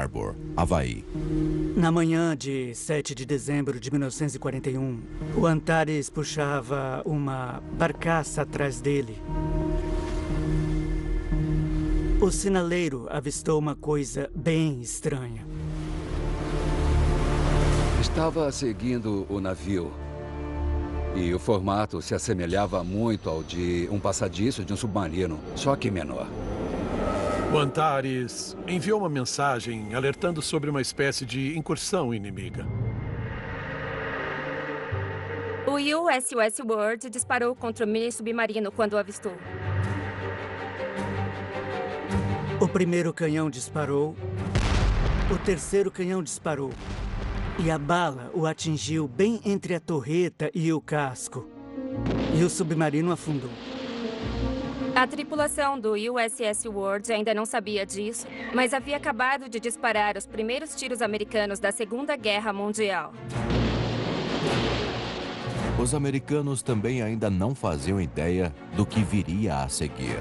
Harbor, Havaí. Na manhã de 7 de dezembro de 1941, o Antares puxava uma barcaça atrás dele. O sinaleiro avistou uma coisa bem estranha. Estava seguindo o navio e o formato se assemelhava muito ao de um passadiço de um submarino, só que menor. O Antares enviou uma mensagem alertando sobre uma espécie de incursão inimiga. O USS Word disparou contra o mini submarino quando o avistou. O primeiro canhão disparou, o terceiro canhão disparou. E a bala o atingiu bem entre a torreta e o casco. E o submarino afundou. A tripulação do USS Word ainda não sabia disso, mas havia acabado de disparar os primeiros tiros americanos da Segunda Guerra Mundial. Os americanos também ainda não faziam ideia do que viria a seguir.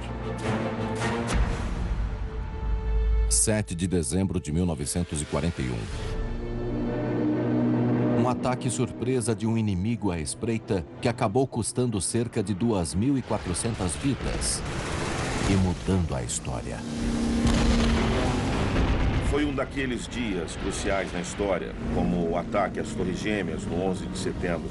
7 de dezembro de 1941. Um ataque surpresa de um inimigo à espreita que acabou custando cerca de 2.400 vidas e mudando a história. Foi um daqueles dias cruciais na história, como o ataque às Torres Gêmeas no 11 de setembro.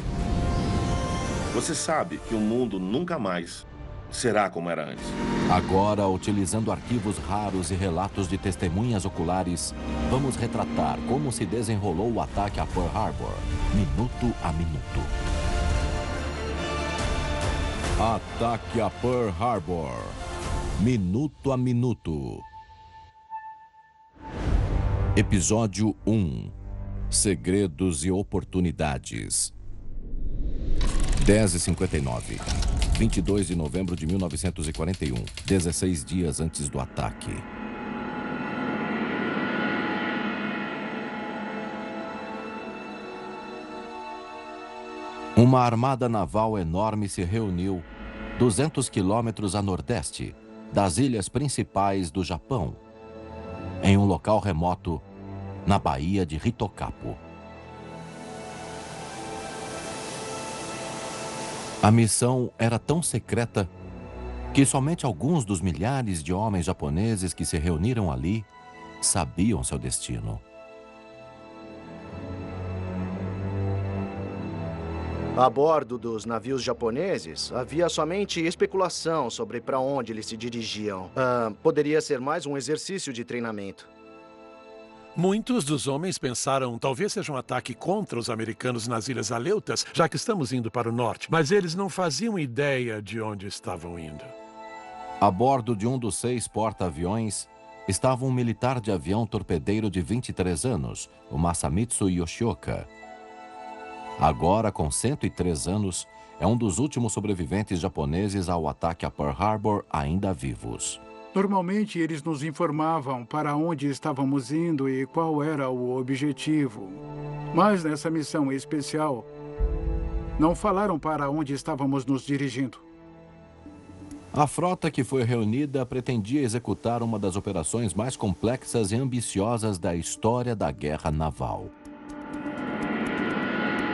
Você sabe que o mundo nunca mais será como era antes. Agora, utilizando arquivos raros e relatos de testemunhas oculares, vamos retratar como se desenrolou o ataque a Pearl Harbor, minuto a minuto. Ataque a Pearl Harbor, minuto a minuto. Episódio 1. Segredos e oportunidades. 10h59. 22 de novembro de 1941, 16 dias antes do ataque. Uma armada naval enorme se reuniu 200 quilômetros a nordeste das ilhas principais do Japão, em um local remoto na Baía de Hitokapo. A missão era tão secreta que somente alguns dos milhares de homens japoneses que se reuniram ali sabiam seu destino. A bordo dos navios japoneses, havia somente especulação sobre para onde eles se dirigiam. Poderia ser mais um exercício de treinamento. Muitos dos homens pensaram talvez seja um ataque contra os americanos nas Ilhas Aleutas, já que estamos indo para o norte, mas eles não faziam ideia de onde estavam indo. A bordo de um dos 6 porta-aviões estava um militar de avião torpedeiro de 23 anos, o Masamitsu Yoshioka. Agora, com 103 anos, é um dos últimos sobreviventes japoneses ao ataque a Pearl Harbor ainda vivos. Normalmente, eles nos informavam para onde estávamos indo e qual era o objetivo. Mas nessa missão especial, não falaram para onde estávamos nos dirigindo. A frota que foi reunida pretendia executar uma das operações mais complexas e ambiciosas da história da guerra naval.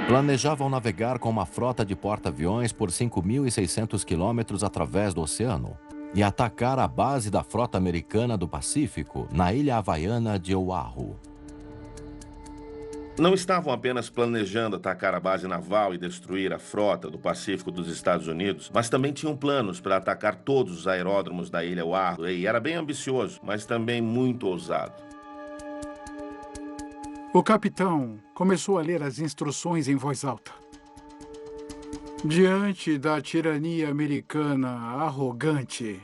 Planejavam navegar com uma frota de porta-aviões por 5.600 quilômetros através do oceano e atacar a base da frota americana do Pacífico, na ilha havaiana de Oahu. Não estavam apenas planejando atacar a base naval e destruir a frota do Pacífico dos Estados Unidos, mas também tinham planos para atacar todos os aeródromos da ilha Oahu. E era bem ambicioso, mas também muito ousado. O capitão começou a ler as instruções em voz alta. Diante da tirania americana arrogante,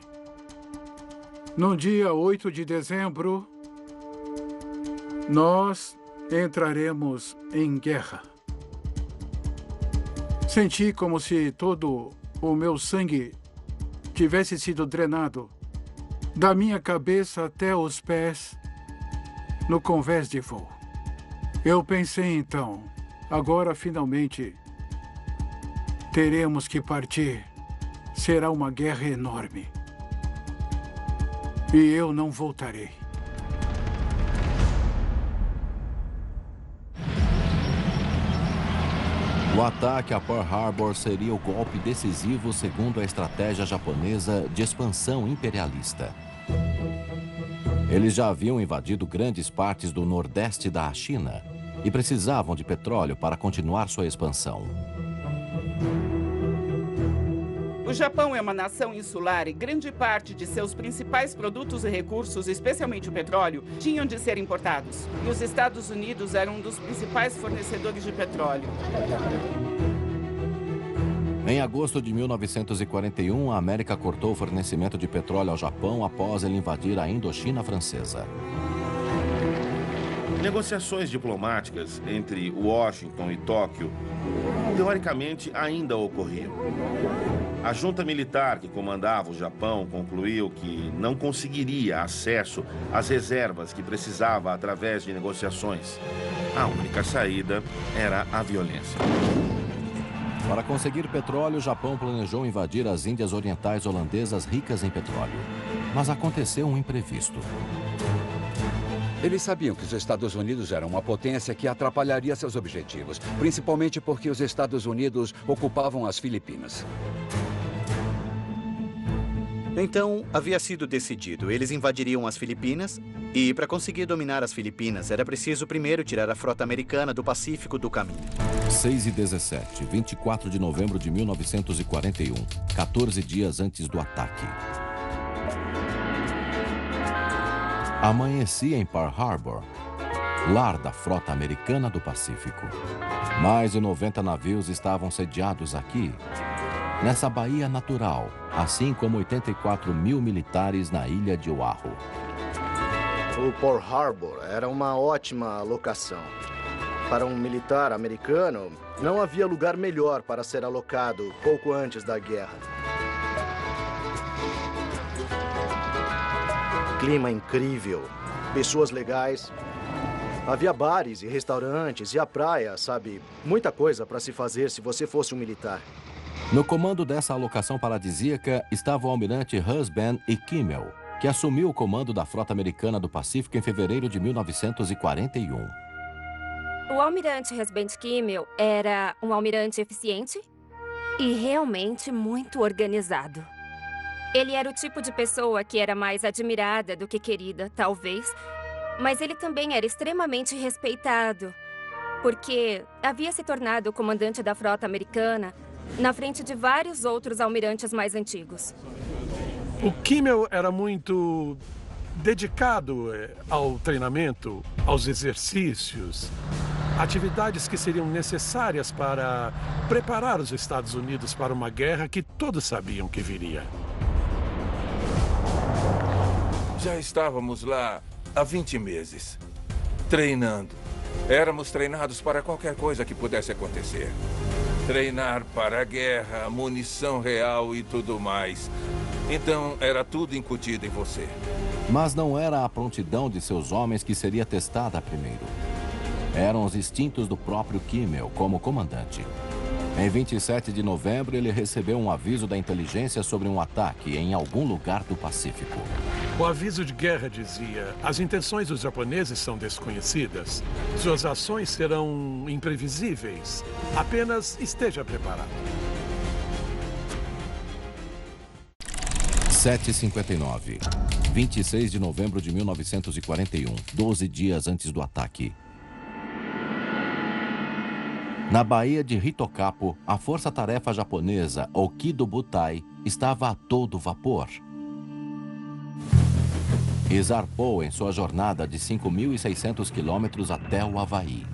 no dia 8 de dezembro, nós entraremos em guerra. Senti como se todo o meu sangue tivesse sido drenado da minha cabeça até os pés no convés de voo. Eu pensei então, agora finalmente teremos que partir. Será uma guerra enorme. E eu não voltarei. O ataque a Pearl Harbor seria o golpe decisivo segundo a estratégia japonesa de expansão imperialista. Eles já haviam invadido grandes partes do nordeste da China e precisavam de petróleo para continuar sua expansão. O Japão é uma nação insular e grande parte de seus principais produtos e recursos, especialmente o petróleo, tinham de ser importados. E os Estados Unidos eram um dos principais fornecedores de petróleo. Em agosto de 1941, a América cortou o fornecimento de petróleo ao Japão após ele invadir a Indochina francesa. Negociações diplomáticas entre Washington e Tóquio, teoricamente, ainda ocorriam. A junta militar que comandava o Japão concluiu que não conseguiria acesso às reservas que precisava através de negociações. A única saída era a violência. Para conseguir petróleo, o Japão planejou invadir as Índias Orientais holandesas ricas em petróleo. Mas aconteceu um imprevisto. Eles sabiam que os Estados Unidos eram uma potência que atrapalharia seus objetivos, principalmente porque os Estados Unidos ocupavam as Filipinas. Então, havia sido decidido. Eles invadiriam as Filipinas e, para conseguir dominar as Filipinas, era preciso primeiro tirar a frota americana do Pacífico do caminho. 6:17, 24 de novembro de 1941, 14 dias antes do ataque. Amanhecia em Pearl Harbor, lar da frota americana do Pacífico. Mais de 90 navios estavam sediados aqui, nessa baía natural, assim como 84 mil militares na ilha de Oahu. O Pearl Harbor era uma ótima locação. Para um militar americano, não havia lugar melhor para ser alocado pouco antes da guerra. Clima incrível, pessoas legais. Havia bares e restaurantes e a praia, sabe? Muita coisa para se fazer se você fosse um militar. No comando dessa alocação paradisíaca estava o almirante Husband E. Kimmel, que assumiu o comando da frota americana do Pacífico em fevereiro de 1941. O almirante Husband Kimmel era um almirante eficiente e realmente muito organizado. Ele era o tipo de pessoa que era mais admirada do que querida, talvez, mas ele também era extremamente respeitado, porque havia se tornado o comandante da frota americana na frente de vários outros almirantes mais antigos. O Kimmel era muito dedicado ao treinamento, aos exercícios, atividades que seriam necessárias para preparar os Estados Unidos para uma guerra que todos sabiam que viria. Já estávamos lá há 20 meses, treinando. Éramos treinados para qualquer coisa que pudesse acontecer. Treinar para a guerra, munição real e tudo mais. Então, era tudo incutido em você. Mas não era a prontidão de seus homens que seria testada primeiro. Eram os instintos do próprio Kimmel como comandante. Em 27 de novembro, ele recebeu um aviso da inteligência sobre um ataque em algum lugar do Pacífico. O aviso de guerra dizia: as intenções dos japoneses são desconhecidas. Suas ações serão imprevisíveis. Apenas esteja preparado. 7h59, 26 de novembro de 1941, 12 dias antes do ataque. Na Baía de Hitokapo, a força-tarefa japonesa Okido Butai estava a todo vapor. E zarpou em sua jornada de 5.600 quilômetros até o Havaí.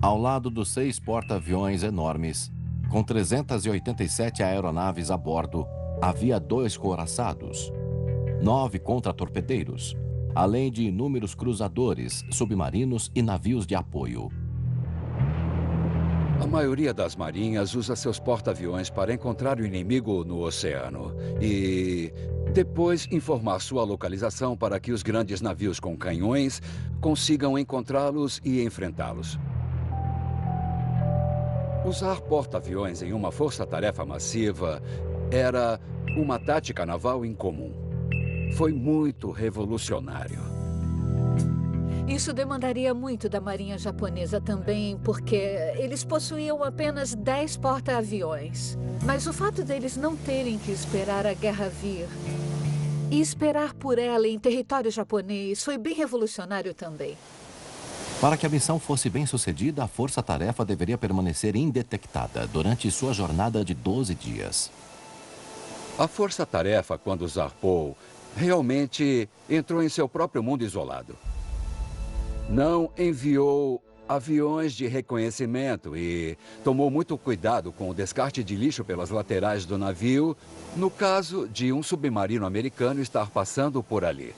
Ao lado dos 6 porta-aviões enormes, com 387 aeronaves a bordo, havia 2 couraçados, 9 contra-torpedeiros, além de inúmeros cruzadores, submarinos e navios de apoio. A maioria das marinhas usa seus porta-aviões para encontrar o inimigo no oceano e depois informar sua localização para que os grandes navios com canhões consigam encontrá-los e enfrentá-los. Usar porta-aviões em uma força-tarefa massiva era uma tática naval incomum. Foi muito revolucionário. Isso demandaria muito da Marinha Japonesa também, porque eles possuíam apenas 10 porta-aviões. Mas o fato deles não terem que esperar a guerra vir e esperar por ela em território japonês foi bem revolucionário também. Para que a missão fosse bem sucedida, a força-tarefa deveria permanecer indetectada durante sua jornada de 12 dias. A força-tarefa, quando zarpou, realmente entrou em seu próprio mundo isolado. Não enviou aviões de reconhecimento e tomou muito cuidado com o descarte de lixo pelas laterais do navio, no caso de um submarino americano estar passando por ali.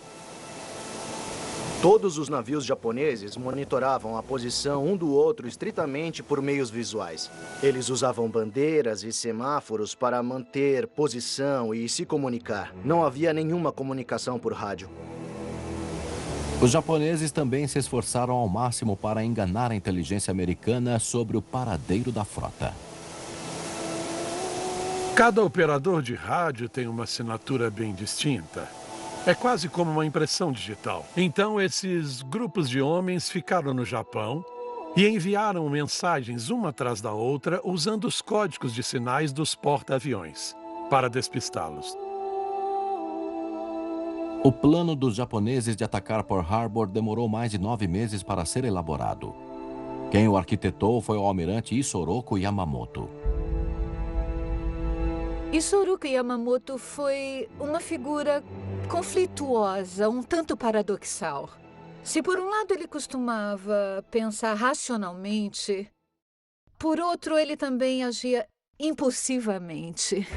Todos os navios japoneses monitoravam a posição um do outro estritamente por meios visuais. Eles usavam bandeiras e semáforos para manter posição e se comunicar. Não havia nenhuma comunicação por rádio. Os japoneses também se esforçaram ao máximo para enganar a inteligência americana sobre o paradeiro da frota. Cada operador de rádio tem uma assinatura bem distinta. É quase como uma impressão digital. Então, esses grupos de homens ficaram no Japão e enviaram mensagens uma atrás da outra usando os códigos de sinais dos porta-aviões para despistá-los. O plano dos japoneses de atacar Pearl Harbor demorou mais de 9 meses para ser elaborado. Quem o arquitetou foi o almirante Isoroku Yamamoto. Isoroku Yamamoto foi uma figura conflituosa, um tanto paradoxal. Se por um lado ele costumava pensar racionalmente, por outro ele também agia impulsivamente.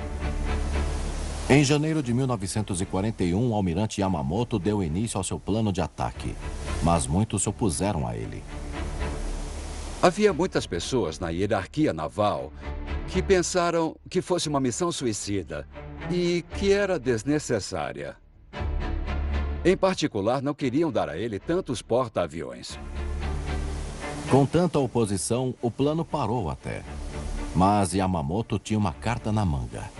Em janeiro de 1941, o almirante Yamamoto deu início ao seu plano de ataque, mas muitos se opuseram a ele. Havia muitas pessoas na hierarquia naval que pensaram que fosse uma missão suicida e que era desnecessária. Em particular, não queriam dar a ele tantos porta-aviões. Com tanta oposição, o plano parou até. Mas Yamamoto tinha uma carta na manga.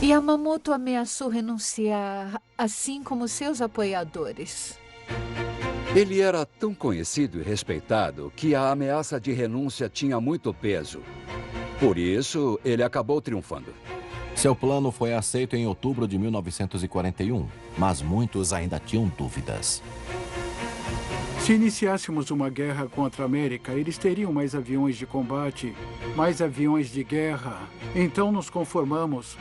Yamamoto ameaçou renunciar, assim como seus apoiadores. Ele era tão conhecido e respeitado que a ameaça de renúncia tinha muito peso. Por isso, ele acabou triunfando. Seu plano foi aceito em outubro de 1941, mas muitos ainda tinham dúvidas. Se iniciássemos uma guerra contra a América, eles teriam mais aviões de combate, mais aviões de guerra. Então nos conformamos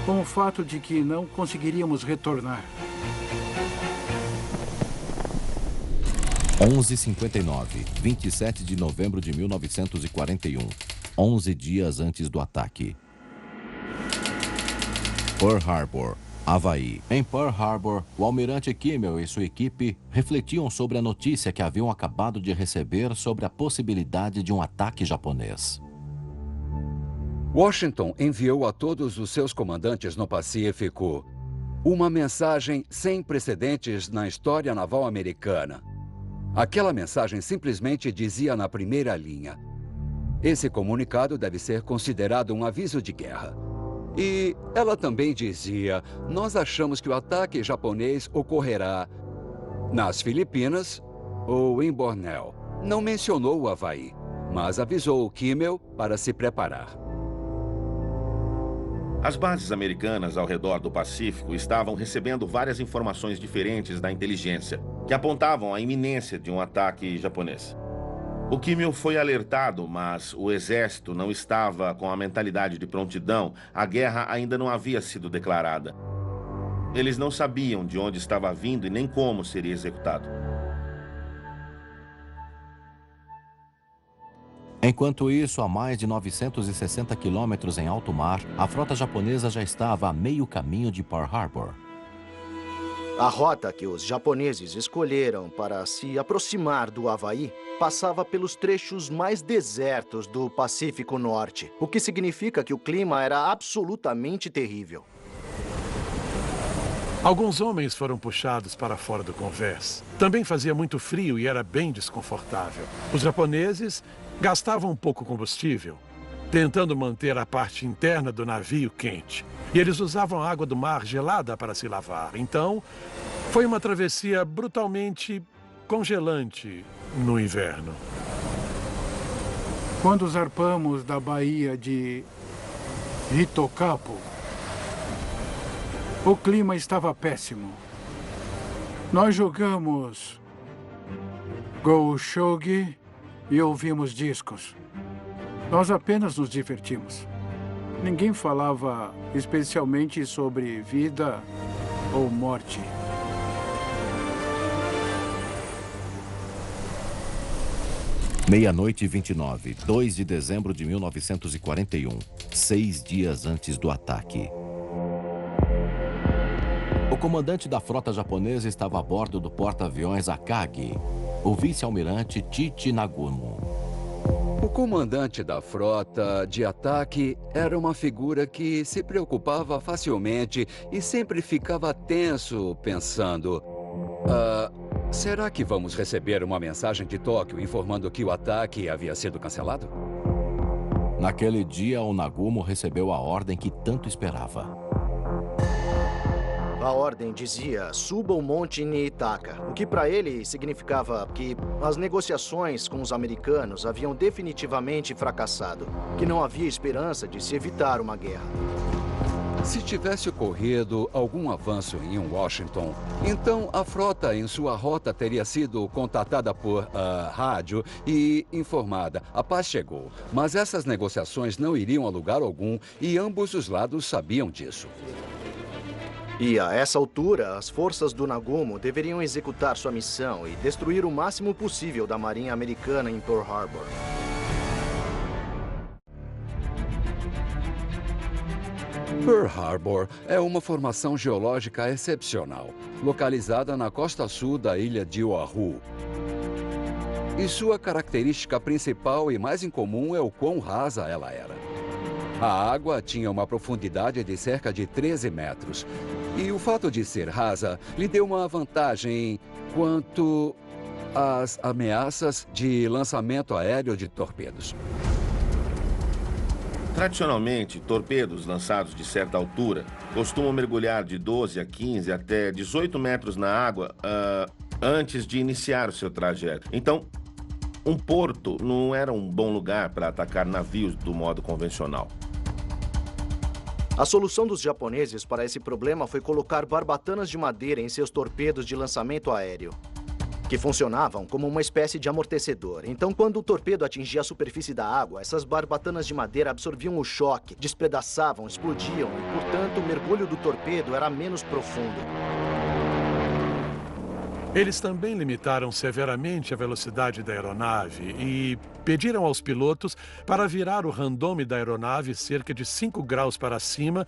com o fato de que não conseguiríamos retornar. 11h59, 27 de novembro de 1941, 11 dias antes do ataque. Pearl Harbor, Havaí. Em Pearl Harbor, o almirante Kimmel e sua equipe refletiam sobre a notícia que haviam acabado de receber sobre a possibilidade de um ataque japonês. Washington enviou a todos os seus comandantes no Pacífico uma mensagem sem precedentes na história naval americana. Aquela mensagem simplesmente dizia na primeira linha: esse comunicado deve ser considerado um aviso de guerra. E ela também dizia: nós achamos que o ataque japonês ocorrerá nas Filipinas ou em Bornéu. Não mencionou o Havaí, mas avisou o Kimmel para se preparar. As bases americanas ao redor do Pacífico estavam recebendo várias informações diferentes da inteligência, que apontavam a iminência de um ataque japonês. O Kimmel foi alertado, mas o exército não estava com a mentalidade de prontidão. A guerra ainda não havia sido declarada. Eles não sabiam de onde estava vindo e nem como seria executado. Enquanto isso, a mais de 960 quilômetros em alto mar, a frota japonesa já estava a meio caminho de Pearl Harbor. A rota que os japoneses escolheram para se aproximar do Havaí passava pelos trechos mais desertos do Pacífico Norte, o que significa que o clima era absolutamente terrível. Alguns homens foram puxados para fora do convés. Também fazia muito frio e era bem desconfortável. Os japoneses gastavam pouco combustível, tentando manter a parte interna do navio quente. E eles usavam a água do mar gelada para se lavar. Então, Foi uma travessia brutalmente congelante no inverno. Quando zarpamos da Baía de Hitokapo, o clima estava péssimo. Nós jogamos Go Shogi e ouvimos discos. Nós apenas nos divertimos. Ninguém falava especialmente sobre vida ou morte. Meia-noite e 29, 2 de dezembro de 1941, 6 dias antes do ataque. O comandante da frota japonesa estava a bordo do porta-aviões Akagi, o vice-almirante Chichi Nagumo. O comandante da frota de ataque era uma figura que se preocupava facilmente e sempre ficava tenso, pensando... será que vamos receber uma mensagem de Tóquio informando que o ataque havia sido cancelado? Naquele dia, o Nagumo recebeu a ordem que tanto esperava. A ordem dizia, suba o Monte Niitaka, o que para ele significava que as negociações com os americanos haviam definitivamente fracassado, que não havia esperança de se evitar uma guerra. Se tivesse ocorrido algum avanço em Washington, então a frota em sua rota teria sido contatada por rádio e informada. A paz chegou, mas essas negociações não iriam a lugar algum e ambos os lados sabiam disso. E a essa altura, as forças do Nagumo deveriam executar sua missão e destruir o máximo possível da Marinha Americana em Pearl Harbor. Pearl Harbor é uma formação geológica excepcional, localizada na costa sul da ilha de Oahu. E sua característica principal e mais incomum é o quão rasa ela era. A água tinha uma profundidade de cerca de 13 metros. E o fato de ser rasa lhe deu uma vantagem quanto às ameaças de lançamento aéreo de torpedos. Tradicionalmente, torpedos lançados de certa altura costumam mergulhar de 12 a 15 até 18 metros na água antes de iniciar o seu trajeto. Então, um porto não era um bom lugar para atacar navios do modo convencional. A solução dos japoneses para esse problema foi colocar barbatanas de madeira em seus torpedos de lançamento aéreo, que funcionavam como uma espécie de amortecedor. Então, quando o torpedo atingia a superfície da água, essas barbatanas de madeira absorviam o choque, despedaçavam, explodiam e, portanto, o mergulho do torpedo era menos profundo. Eles também limitaram severamente a velocidade da aeronave e pediram aos pilotos para virar o randome da aeronave cerca de 5 graus para cima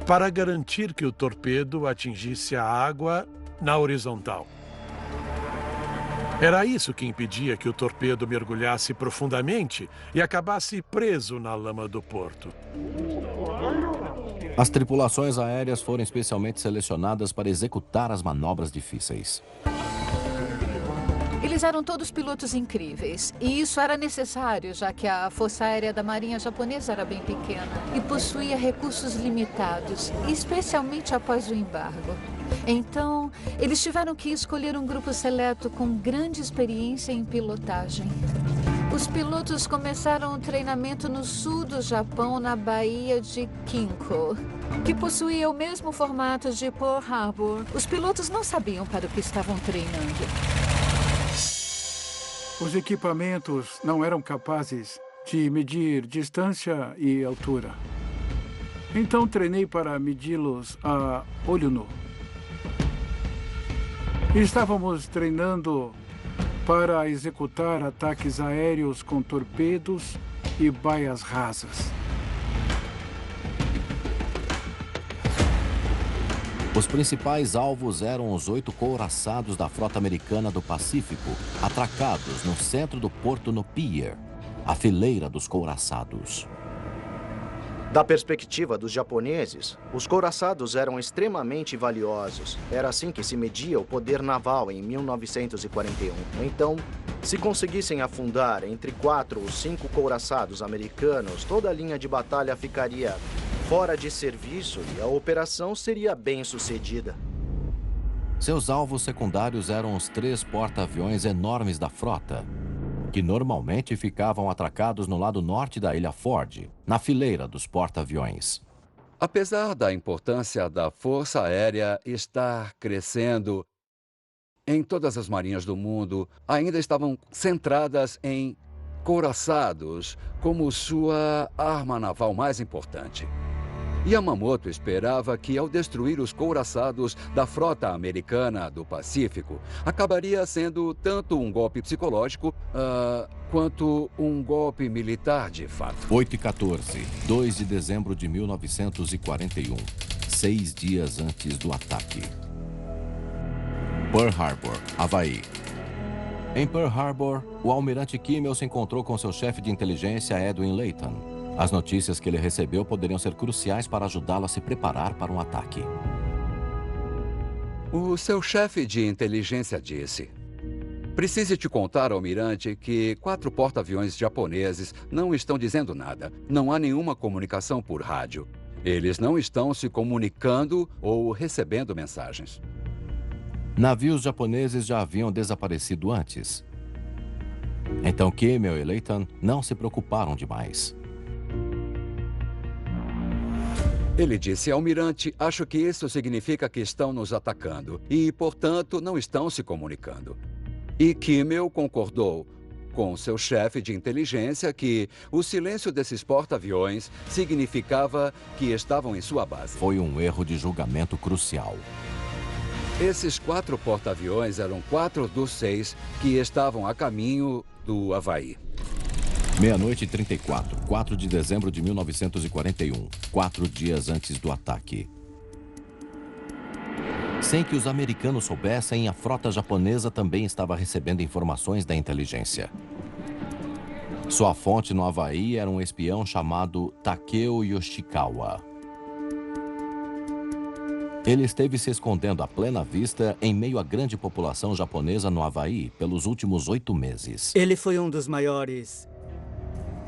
para garantir que o torpedo atingisse a água na horizontal. Era isso que impedia que o torpedo mergulhasse profundamente e acabasse preso na lama do porto. As tripulações aéreas foram especialmente selecionadas para executar as manobras difíceis. Eles eram todos pilotos incríveis, e isso era necessário, já que a Força Aérea da Marinha Japonesa era bem pequena e possuía recursos limitados, especialmente após o embargo. Então, eles tiveram que escolher um grupo seleto com grande experiência em pilotagem. Os pilotos começaram o treinamento no sul do Japão, na Baía de Kinko, que possuía o mesmo formato de Pearl Harbor. Os pilotos não sabiam para o que estavam treinando. Os equipamentos não eram capazes de medir distância e altura. Então treinei para medi-los a olho nu. Estávamos treinando para executar ataques aéreos com torpedos e baias rasas. Os principais alvos eram os 8 couraçados da frota americana do Pacífico, atracados no centro do porto no Pier, a fileira dos couraçados. Da perspectiva dos japoneses, os couraçados eram extremamente valiosos. Era assim que se media o poder naval em 1941. Então, se conseguissem afundar entre 4 ou 5 couraçados americanos, toda a linha de batalha ficaria fora de serviço e a operação seria bem sucedida. Seus alvos secundários eram os 3 porta-aviões enormes da frota, que normalmente ficavam atracados no lado norte da Ilha Ford, na fileira dos porta-aviões. Apesar da importância da Força Aérea estar crescendo em todas as marinhas do mundo, ainda estavam centradas em couraçados como sua arma naval mais importante. Yamamoto esperava que, ao destruir os couraçados da frota americana do Pacífico, acabaria sendo tanto um golpe psicológico quanto um golpe militar de fato. 8h14, 2 de dezembro de 1941, 6 dias antes do ataque. Pearl Harbor, Havaí. Em Pearl Harbor, o almirante Kimmel se encontrou com seu chefe de inteligência, Edwin Layton. As notícias que ele recebeu poderiam ser cruciais para ajudá-lo a se preparar para um ataque. O seu chefe de inteligência disse: "Preciso te contar, almirante, que 4 porta-aviões japoneses não estão dizendo nada. Não há nenhuma comunicação por rádio. Eles não estão se comunicando ou recebendo mensagens." Navios japoneses já haviam desaparecido antes. Então Kimmel e Layton não se preocuparam demais. Ele disse: "Almirante, acho que isso significa que estão nos atacando e, portanto, não estão se comunicando." E Kimmel concordou com seu chefe de inteligência que o silêncio desses porta-aviões significava que estavam em sua base. Foi um erro de julgamento crucial. Esses 4 porta-aviões eram 4 dos 6 que estavam a caminho do Havaí. 00:34, 4 de dezembro de 1941, 4 dias antes do ataque. Sem que os americanos soubessem, a frota japonesa também estava recebendo informações da inteligência. Sua fonte no Havaí era um espião chamado Takeo Yoshikawa. Ele esteve se escondendo à plena vista em meio à grande população japonesa no Havaí pelos últimos 8 meses. Ele foi um dos maiores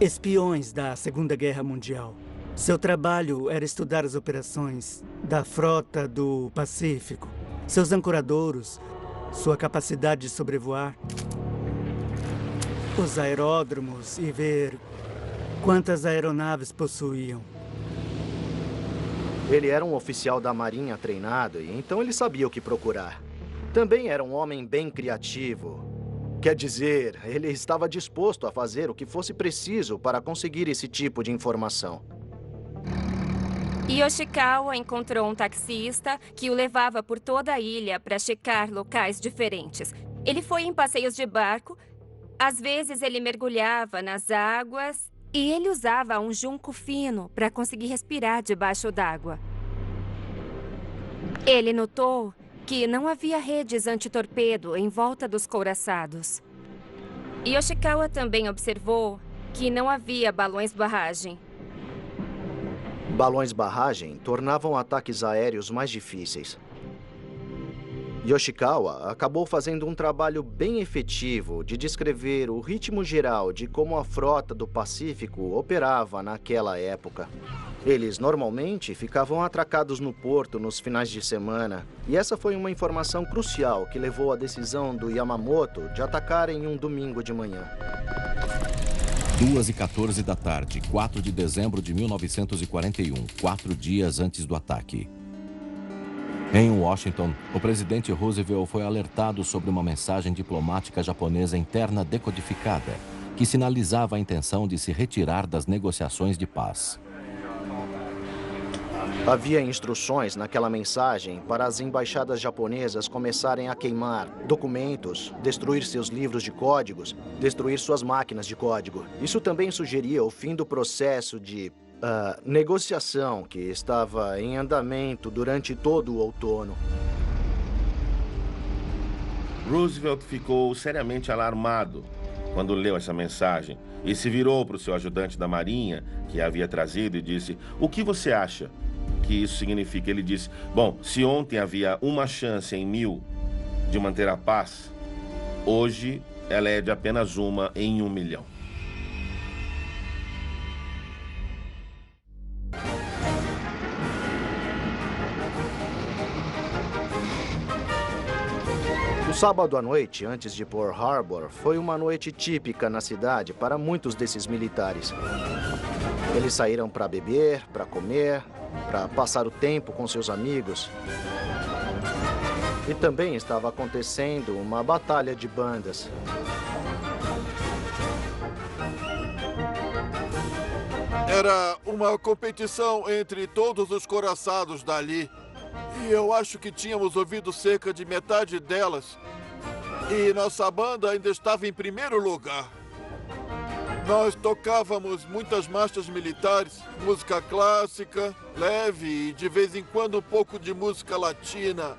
espiões da Segunda Guerra Mundial. Seu trabalho era estudar as operações da frota do Pacífico, seus ancoradouros, sua capacidade de sobrevoar, os aeródromos e ver quantas aeronaves possuíam. Ele era um oficial da Marinha treinado e então ele sabia o que procurar. Também era um homem bem criativo. Quer dizer, ele estava disposto a fazer o que fosse preciso para conseguir esse tipo de informação. Yoshikawa encontrou um taxista que o levava por toda a ilha para checar locais diferentes. Ele foi em passeios de barco, às vezes ele mergulhava nas águas e ele usava um junco fino para conseguir respirar debaixo d'água. Ele notou que não havia redes antitorpedo em volta dos couraçados. Yoshikawa também observou que não havia balões-barragem. Balões-barragem tornavam ataques aéreos mais difíceis. Yoshikawa acabou fazendo um trabalho bem efetivo de descrever o ritmo geral de como a frota do Pacífico operava naquela época. Eles normalmente ficavam atracados no porto nos finais de semana, e essa foi uma informação crucial que levou à decisão do Yamamoto de atacar em um domingo de manhã. 2h14 da tarde, 4 de dezembro de 1941, 4 dias antes do ataque. Em Washington, o presidente Roosevelt foi alertado sobre uma mensagem diplomática japonesa interna decodificada, que sinalizava a intenção de se retirar das negociações de paz. Havia instruções naquela mensagem para as embaixadas japonesas começarem a queimar documentos, destruir seus livros de códigos, destruir suas máquinas de código. Isso também sugeria o fim do processo de negociação que estava em andamento durante todo o outono. Roosevelt ficou seriamente alarmado quando leu essa mensagem e se virou para o seu ajudante da Marinha, que a havia trazido, e disse: "O que você acha que isso significa?" Ele disse: "Bom, se ontem havia uma chance em 1000 de manter a paz, hoje ela é de apenas uma em 1 milhão." O sábado à noite, antes de Pearl Harbor, foi uma noite típica na cidade para muitos desses militares. Eles saíram para beber, para comer, para passar o tempo com seus amigos. E também estava acontecendo uma batalha de bandas. Era uma competição entre todos os coraçados dali. E eu acho que tínhamos ouvido cerca de metade delas. E nossa banda ainda estava em primeiro lugar. Nós tocávamos muitas marchas militares, música clássica, leve e de vez em quando um pouco de música latina.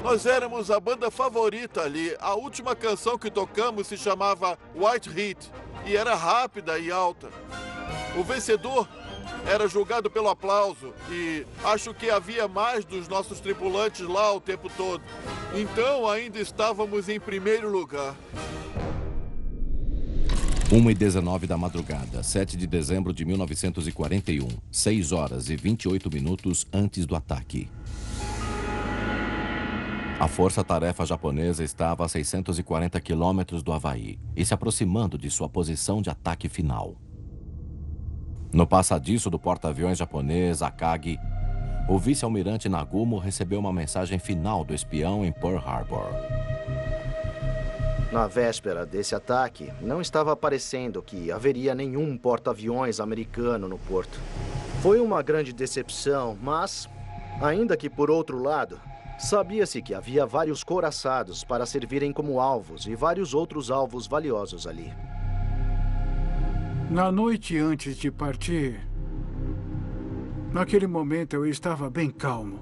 Nós éramos a banda favorita ali. A última canção que tocamos se chamava White Heat e era rápida e alta. O vencedor era julgado pelo aplauso e acho que havia mais dos nossos tripulantes lá o tempo todo. Então ainda estávamos em primeiro lugar. 1h19 da madrugada, 7 de dezembro de 1941, 6 horas e 28 minutos antes do ataque. A força-tarefa japonesa estava a 640 quilômetros do Havaí e se aproximando de sua posição de ataque final. No passadiço do porta-aviões japonês Akagi, o vice-almirante Nagumo recebeu uma mensagem final do espião em Pearl Harbor. Na véspera desse ataque, não estava parecendo que haveria nenhum porta-aviões americano no porto. Foi uma grande decepção, mas, ainda que por outro lado, sabia-se que havia vários couraçados para servirem como alvos e vários outros alvos valiosos ali. Na noite antes de partir, naquele momento eu estava bem calmo.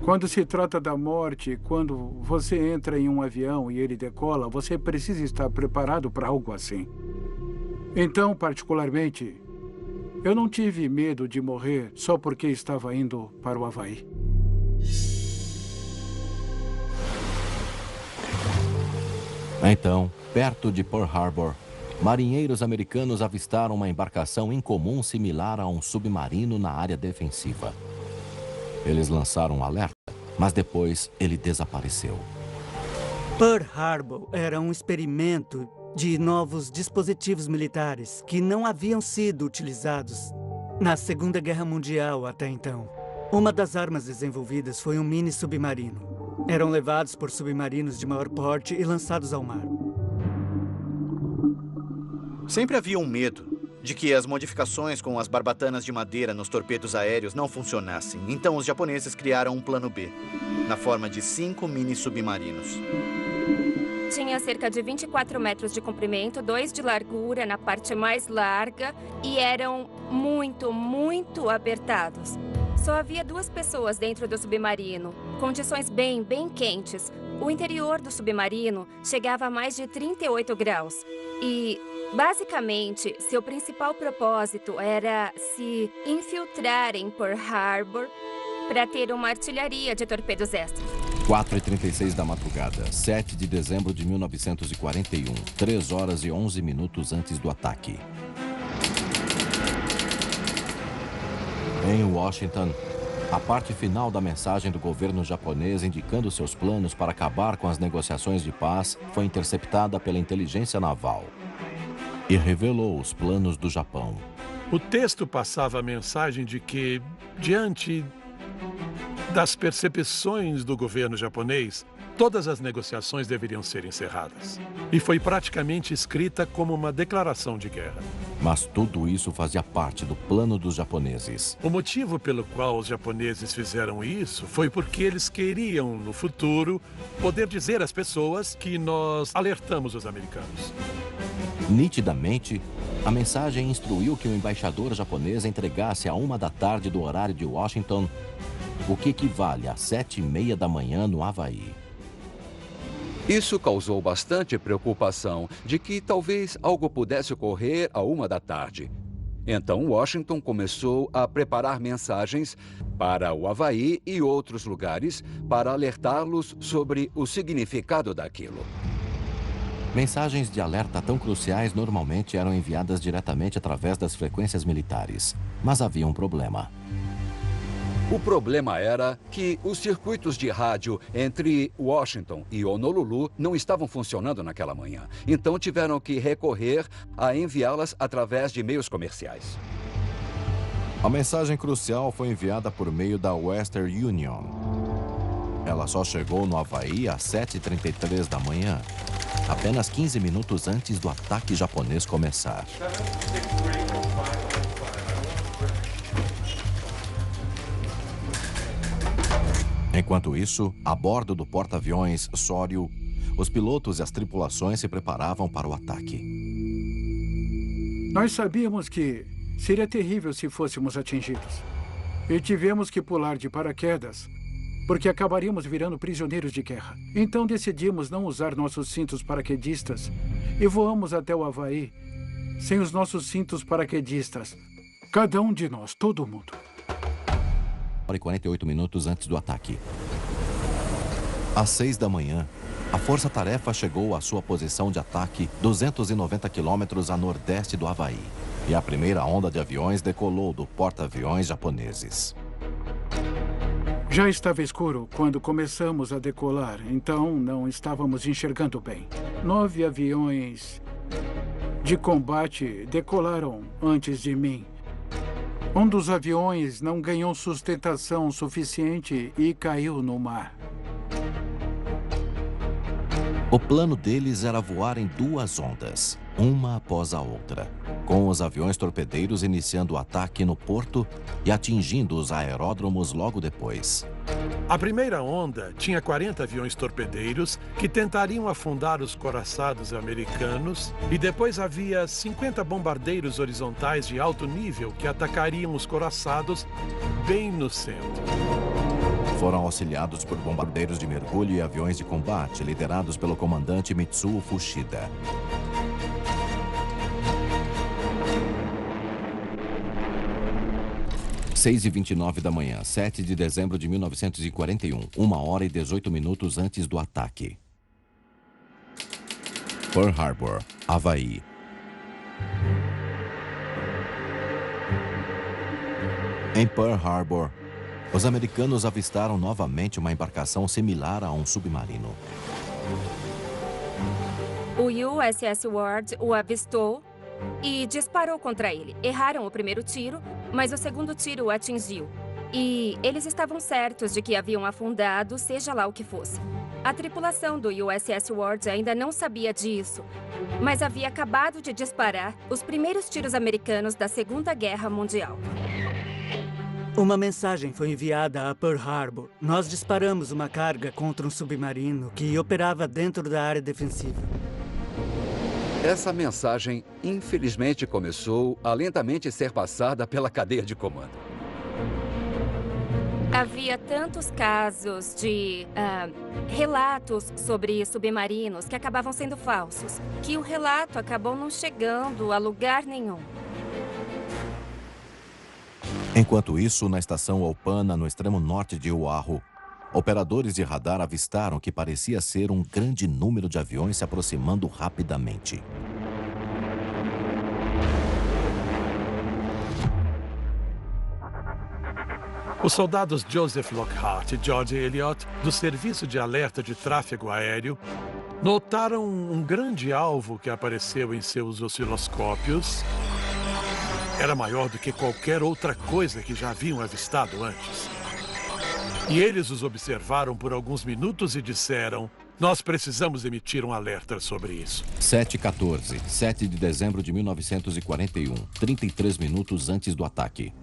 Quando se trata da morte, quando você entra em um avião e ele decola, você precisa estar preparado para algo assim. Então, particularmente, eu não tive medo de morrer só porque estava indo para o Havaí. Então, perto de Pearl Harbor, marinheiros americanos avistaram uma embarcação incomum similar a um submarino na área defensiva. Eles lançaram um alerta, mas depois ele desapareceu. Pearl Harbor era um experimento de novos dispositivos militares que não haviam sido utilizados na Segunda Guerra Mundial até então. Uma das armas desenvolvidas foi um mini-submarino. Eram levados por submarinos de maior porte e lançados ao mar. Sempre havia um medo de que as modificações com as barbatanas de madeira nos torpedos aéreos não funcionassem. Então os japoneses criaram um plano B, na forma de 5 mini-submarinos. Tinha cerca de 24 metros de comprimento, 2 de largura na parte mais larga e eram muito apertados. Só havia 2 pessoas dentro do submarino, condições bem quentes. O interior do submarino chegava a mais de 38 graus e, basicamente, seu principal propósito era se infiltrar em Pearl Harbor para ter uma artilharia de torpedos extras. 4h36 da madrugada, 7 de dezembro de 1941, 3 horas e 11 minutos antes do ataque. Em Washington, a parte final da mensagem do governo japonês indicando seus planos para acabar com as negociações de paz foi interceptada pela inteligência naval e revelou os planos do Japão. O texto passava a mensagem de que, diante das percepções do governo japonês, todas as negociações deveriam ser encerradas. E foi praticamente escrita como uma declaração de guerra. Mas tudo isso fazia parte do plano dos japoneses. O motivo pelo qual os japoneses fizeram isso foi porque eles queriam, no futuro, poder dizer às pessoas que nós alertamos os americanos. Nitidamente, a mensagem instruiu que o embaixador japonês entregasse à 1 da tarde do horário de Washington, o que equivale a 7h30 da manhã no Havaí. Isso causou bastante preocupação de que talvez algo pudesse ocorrer à 1 da tarde. Então, Washington começou a preparar mensagens para o Havaí e outros lugares para alertá-los sobre o significado daquilo. Mensagens de alerta tão cruciais normalmente eram enviadas diretamente através das frequências militares. Mas havia um problema. O problema era que os circuitos de rádio entre Washington e Honolulu não estavam funcionando naquela manhã. Então tiveram que recorrer a enviá-las através de meios comerciais. A mensagem crucial foi enviada por meio da Western Union. Ela só chegou no Havaí às 7h33 da manhã, apenas 15 minutos antes do ataque japonês começar. Enquanto isso, a bordo do porta-aviões Soryu, os pilotos e as tripulações se preparavam para o ataque. Nós sabíamos que seria terrível se fôssemos atingidos. E tivemos que pular de paraquedas, porque acabaríamos virando prisioneiros de guerra. Então decidimos não usar nossos cintos paraquedistas e voamos até o Havaí sem os nossos cintos paraquedistas. Cada um de nós, todo mundo. 48 minutos antes do ataque. Às 6 da manhã, a força-tarefa chegou à sua posição de ataque 290 quilômetros a nordeste do Havaí. E a primeira onda de aviões decolou do porta-aviões japoneses. Já estava escuro quando começamos a decolar, então não estávamos enxergando bem. 9 aviões de combate decolaram antes de mim. Um dos aviões não ganhou sustentação suficiente e caiu no mar. O plano deles era voar em 2 ondas, uma após a outra, com os aviões torpedeiros iniciando o ataque no porto e atingindo os aeródromos logo depois. A primeira onda tinha 40 aviões torpedeiros que tentariam afundar os coraçados americanos e depois havia 50 bombardeiros horizontais de alto nível que atacariam os coraçados bem no centro. Foram auxiliados por bombardeiros de mergulho e aviões de combate liderados pelo comandante Mitsuo Fuchida. Às 6h29 da manhã, 7 de dezembro de 1941, 1h18 antes do ataque. Pearl Harbor, Havaí. Em Pearl Harbor, os americanos avistaram novamente uma embarcação similar a um submarino. O USS Ward o avistou e disparou contra ele. Erraram o primeiro tiro, mas o segundo tiro o atingiu. E eles estavam certos de que haviam afundado, seja lá o que fosse. A tripulação do USS Ward ainda não sabia disso, mas havia acabado de disparar os primeiros tiros americanos da Segunda Guerra Mundial. Uma mensagem foi enviada a Pearl Harbor. Nós disparamos uma carga contra um submarino que operava dentro da área defensiva. Essa mensagem, infelizmente, começou a lentamente ser passada pela cadeia de comando. Havia tantos casos de relatos sobre submarinos que acabavam sendo falsos, que o relato acabou não chegando a lugar nenhum. Enquanto isso, na estação Opana, no extremo norte de Oahu, operadores de radar avistaram que parecia ser um grande número de aviões se aproximando rapidamente. Os soldados Joseph Lockhart e George Elliott, do Serviço de Alerta de Tráfego Aéreo, notaram um grande alvo que apareceu em seus osciloscópios. Era maior do que qualquer outra coisa que já haviam avistado antes. E eles os observaram por alguns minutos e disseram: nós precisamos emitir um alerta sobre isso. 7h14, 7 de dezembro de 1941, 33 minutos antes do ataque.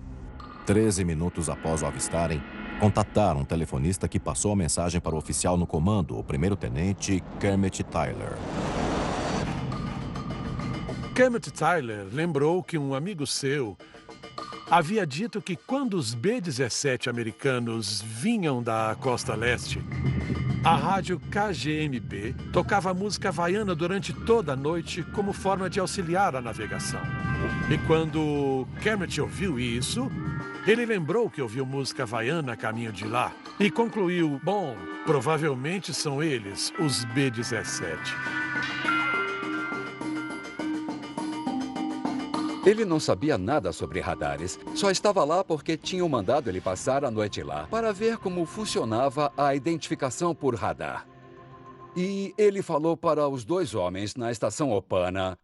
13 minutos após o avistarem, contataram um telefonista que passou a mensagem para o oficial no comando, o primeiro-tenente Kermit Tyler. Kermit Tyler lembrou que um amigo seu havia dito que quando os B-17 americanos vinham da costa leste, a rádio KGMB tocava música havaiana durante toda a noite como forma de auxiliar a navegação. E quando Kermit ouviu isso, ele lembrou que ouviu música havaiana a caminho de lá e concluiu: bom, provavelmente são eles, os B-17. Ele não sabia nada sobre radares. Só estava lá porque tinham mandado ele passar a noite lá para ver como funcionava a identificação por radar. E ele falou para os 2 homens na estação Opana,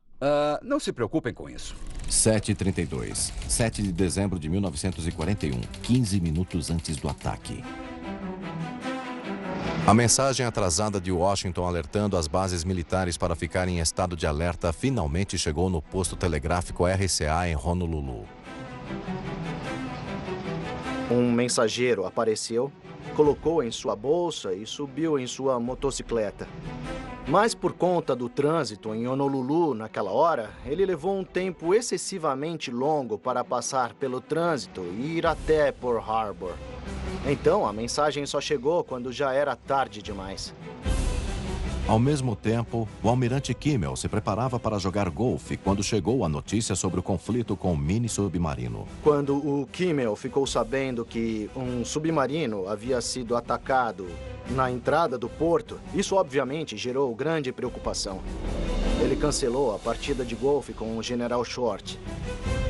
não se preocupem com isso. 7h32, 7 de dezembro de 1941, 15 minutos antes do ataque. A mensagem atrasada de Washington alertando as bases militares para ficarem em estado de alerta finalmente chegou no posto telegráfico RCA em Honolulu. Um mensageiro apareceu, colocou em sua bolsa e subiu em sua motocicleta. Mas por conta do trânsito em Honolulu naquela hora, ele levou um tempo excessivamente longo para passar pelo trânsito e ir até Pearl Harbor. Então, a mensagem só chegou quando já era tarde demais. Ao mesmo tempo, o almirante Kimmel se preparava para jogar golfe quando chegou a notícia sobre o conflito com o mini submarino. Quando o Kimmel ficou sabendo que um submarino havia sido atacado na entrada do porto, isso obviamente gerou grande preocupação. Ele cancelou a partida de golfe com o General Short,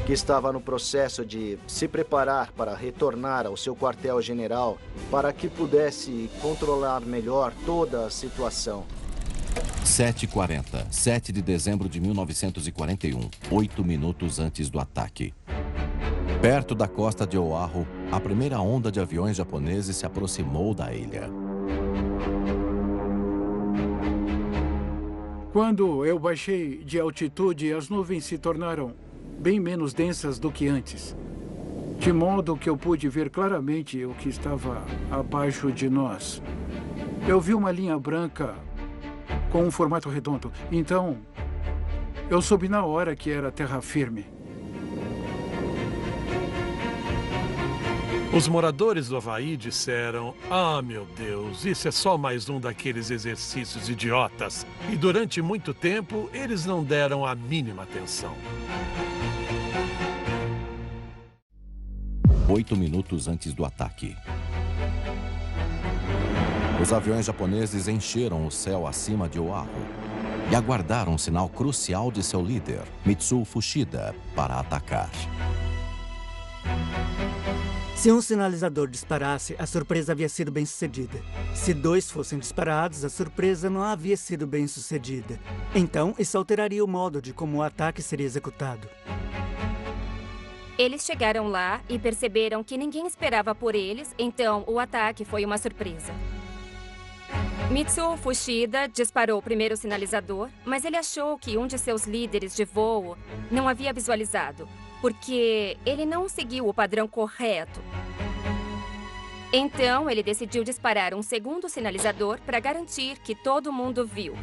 que estava no processo de se preparar para retornar ao seu quartel-general para que pudesse controlar melhor toda a situação. 7h40, 7 de dezembro de 1941, 8 minutos antes do ataque. Perto da costa de Oahu, a primeira onda de aviões japoneses se aproximou da ilha. Quando eu baixei de altitude, as nuvens se tornaram bem menos densas do que antes, de modo que eu pude ver claramente o que estava abaixo de nós. Eu vi uma linha branca com um formato redondo. Então, eu soube na hora que era terra firme. Os moradores do Havaí disseram: "Ah, meu Deus, isso é só mais um daqueles exercícios idiotas." E durante muito tempo, eles não deram a mínima atenção. 8 minutos antes do ataque. Os aviões japoneses encheram o céu acima de Oahu e aguardaram um sinal crucial de seu líder, Mitsuo Fuchida, para atacar. Se um sinalizador disparasse, a surpresa havia sido bem-sucedida. Se 2 fossem disparados, a surpresa não havia sido bem-sucedida. Então, isso alteraria o modo de como o ataque seria executado. Eles chegaram lá e perceberam que ninguém esperava por eles, então o ataque foi uma surpresa. Mitsuo Fuchida disparou o primeiro sinalizador, mas ele achou que um de seus líderes de voo não havia visualizado, porque ele não seguiu o padrão correto. Então, ele decidiu disparar um segundo sinalizador para garantir que todo mundo viu.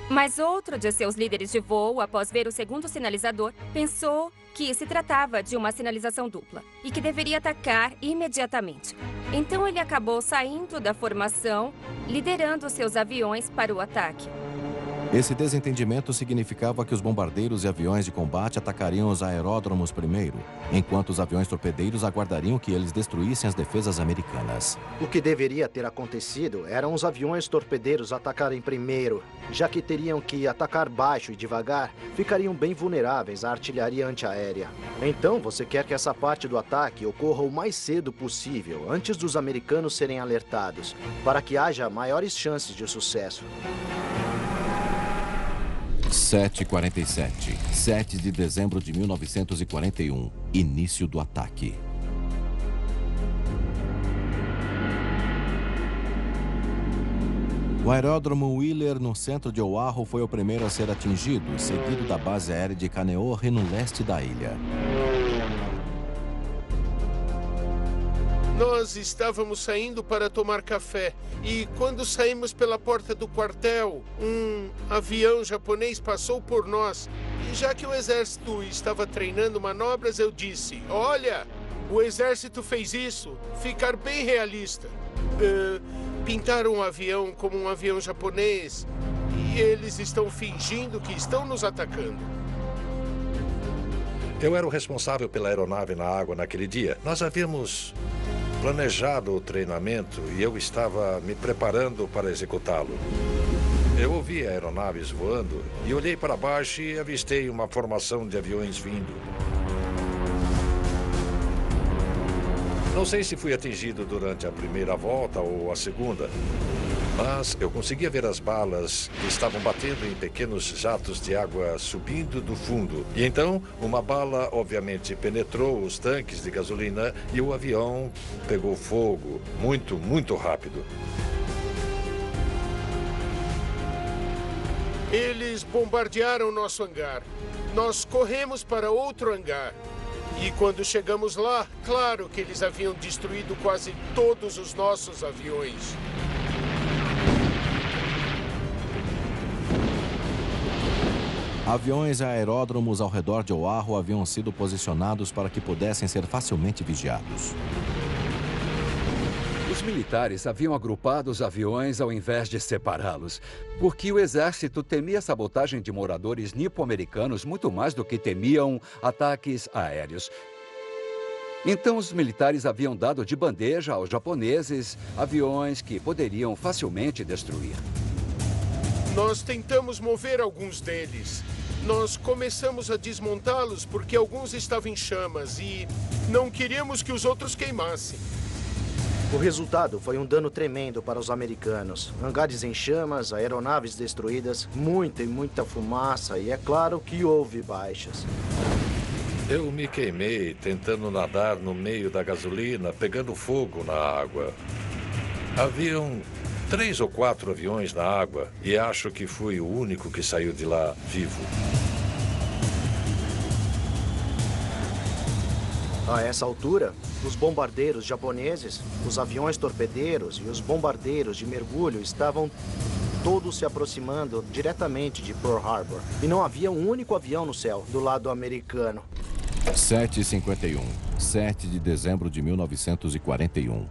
Mas outro de seus líderes de voo, após ver o segundo sinalizador, pensou que se tratava de uma sinalização dupla e que deveria atacar imediatamente. Então ele acabou saindo da formação, liderando seus aviões para o ataque. Esse desentendimento significava que os bombardeiros e aviões de combate atacariam os aeródromos primeiro, enquanto os aviões torpedeiros aguardariam que eles destruíssem as defesas americanas. O que deveria ter acontecido eram os aviões torpedeiros atacarem primeiro, já que teriam que atacar baixo e devagar, ficariam bem vulneráveis à artilharia antiaérea. Então, você quer que essa parte do ataque ocorra o mais cedo possível, antes dos americanos serem alertados, para que haja maiores chances de sucesso. 7h47, 7 de dezembro de 1941, início do ataque. O aeródromo Wheeler, no centro de Oahu, foi o primeiro a ser atingido, seguido da base aérea de Kaneohe, no leste da ilha. Nós estávamos saindo para tomar café e quando saímos pela porta do quartel, um avião japonês passou por nós. E já que o exército estava treinando manobras, eu disse: "Olha, o exército fez isso, ficar bem realista. Pintaram um avião como um avião japonês e eles estão fingindo que estão nos atacando." Eu era o responsável pela aeronave na água naquele dia. Nós havíamos planejado o treinamento e eu estava me preparando para executá-lo. Eu ouvi aeronaves voando e olhei para baixo e avistei uma formação de aviões vindo. Não sei se fui atingido durante a primeira volta ou a segunda, mas eu conseguia ver as balas que estavam batendo em pequenos jatos de água subindo do fundo. E então, uma bala, obviamente, penetrou os tanques de gasolina e o avião pegou fogo muito, muito rápido. Eles bombardearam nosso hangar. Nós corremos para outro hangar. E quando chegamos lá, claro que eles haviam destruído quase todos os nossos aviões. Aviões e aeródromos ao redor de Oahu haviam sido posicionados para que pudessem ser facilmente vigiados. Os militares haviam agrupado os aviões ao invés de separá-los, porque o exército temia a sabotagem de moradores nipo-americanos muito mais do que temiam ataques aéreos. Então, os militares haviam dado de bandeja aos japoneses aviões que poderiam facilmente destruir. Nós tentamos mover alguns deles. Nós começamos a desmontá-los porque alguns estavam em chamas e não queríamos que os outros queimassem. O resultado foi um dano tremendo para os americanos. Hangares em chamas, aeronaves destruídas, muita e muita fumaça e é claro que houve baixas. Eu me queimei tentando nadar no meio da gasolina, pegando fogo na água. Haviam 3 ou 4 aviões na água e acho que fui o único que saiu de lá vivo. A essa altura, os bombardeiros japoneses, os aviões torpedeiros e os bombardeiros de mergulho estavam todos se aproximando diretamente de Pearl Harbor. E não havia um único avião no céu do lado americano. 7h51, 7 de dezembro de 1941.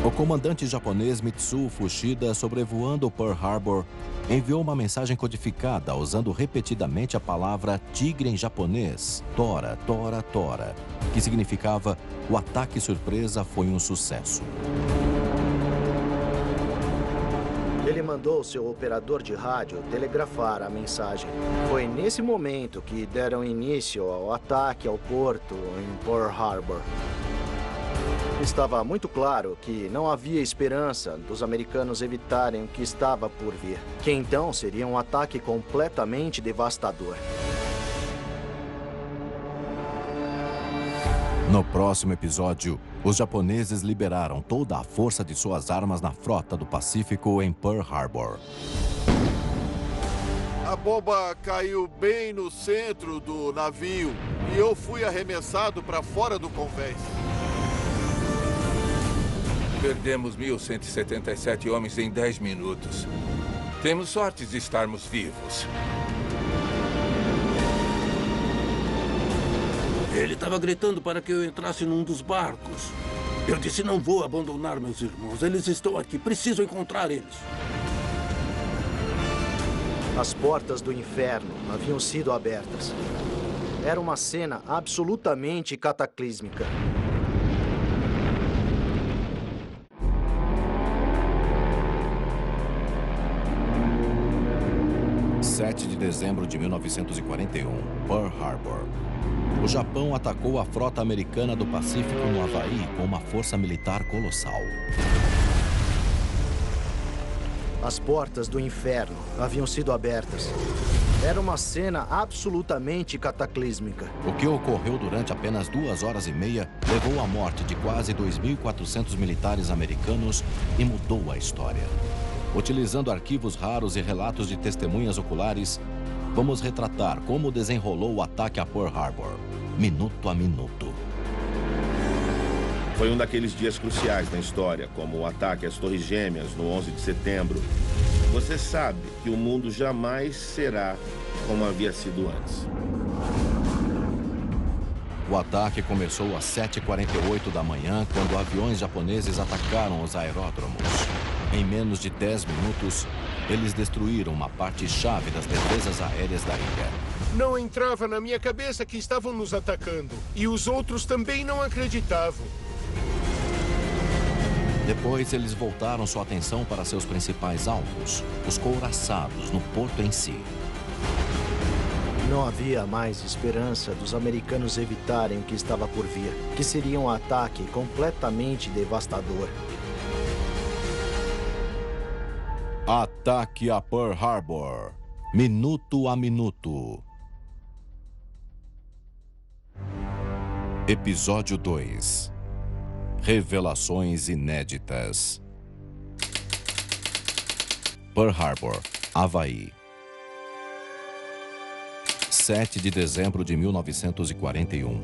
O comandante japonês Mitsuo Fuchida, sobrevoando Pearl Harbor, enviou uma mensagem codificada usando repetidamente a palavra tigre em japonês, Tora, Tora, Tora, que significava o ataque surpresa foi um sucesso. Ele mandou seu operador de rádio telegrafar a mensagem. Foi nesse momento que deram início ao ataque ao porto em Pearl Harbor. Estava muito claro que não havia esperança dos americanos evitarem o que estava por vir, que então seria um ataque completamente devastador. No próximo episódio, os japoneses liberaram toda a força de suas armas na frota do Pacífico em Pearl Harbor. A bomba caiu bem no centro do navio e eu fui arremessado para fora do convés. Perdemos 1.177 homens em 10 minutos. Temos sorte de estarmos vivos. Ele estava gritando para que eu entrasse num dos barcos. Eu disse, não vou abandonar meus irmãos. Eles estão aqui. Preciso encontrar eles. As portas do inferno haviam sido abertas. Era uma cena absolutamente cataclísmica. 7 de dezembro de 1941, Pearl Harbor. O Japão atacou a frota americana do Pacífico no Havaí com uma força militar colossal. As portas do inferno haviam sido abertas. Era uma cena absolutamente cataclísmica. O que ocorreu durante apenas 2 horas e meia levou à morte de quase 2.400 militares americanos e mudou a história. Utilizando arquivos raros e relatos de testemunhas oculares, vamos retratar como desenrolou o ataque a Pearl Harbor, minuto a minuto. Foi um daqueles dias cruciais na história, como o ataque às Torres Gêmeas no 11 de setembro. Você sabe que o mundo jamais será como havia sido antes. O ataque começou às 7h48 da manhã, quando aviões japoneses atacaram os aeródromos. Em menos de 10 minutos, eles destruíram uma parte-chave das defesas aéreas da ilha. Não entrava na minha cabeça que estavam nos atacando. E os outros também não acreditavam. Depois, eles voltaram sua atenção para seus principais alvos, os couraçados no porto em si. Não havia mais esperança dos americanos evitarem o que estava por vir, que seria um ataque completamente devastador. Ataque a Pearl Harbor. Minuto a minuto. Episódio 2. Revelações inéditas. Pearl Harbor, Havaí. 7 de dezembro de 1941.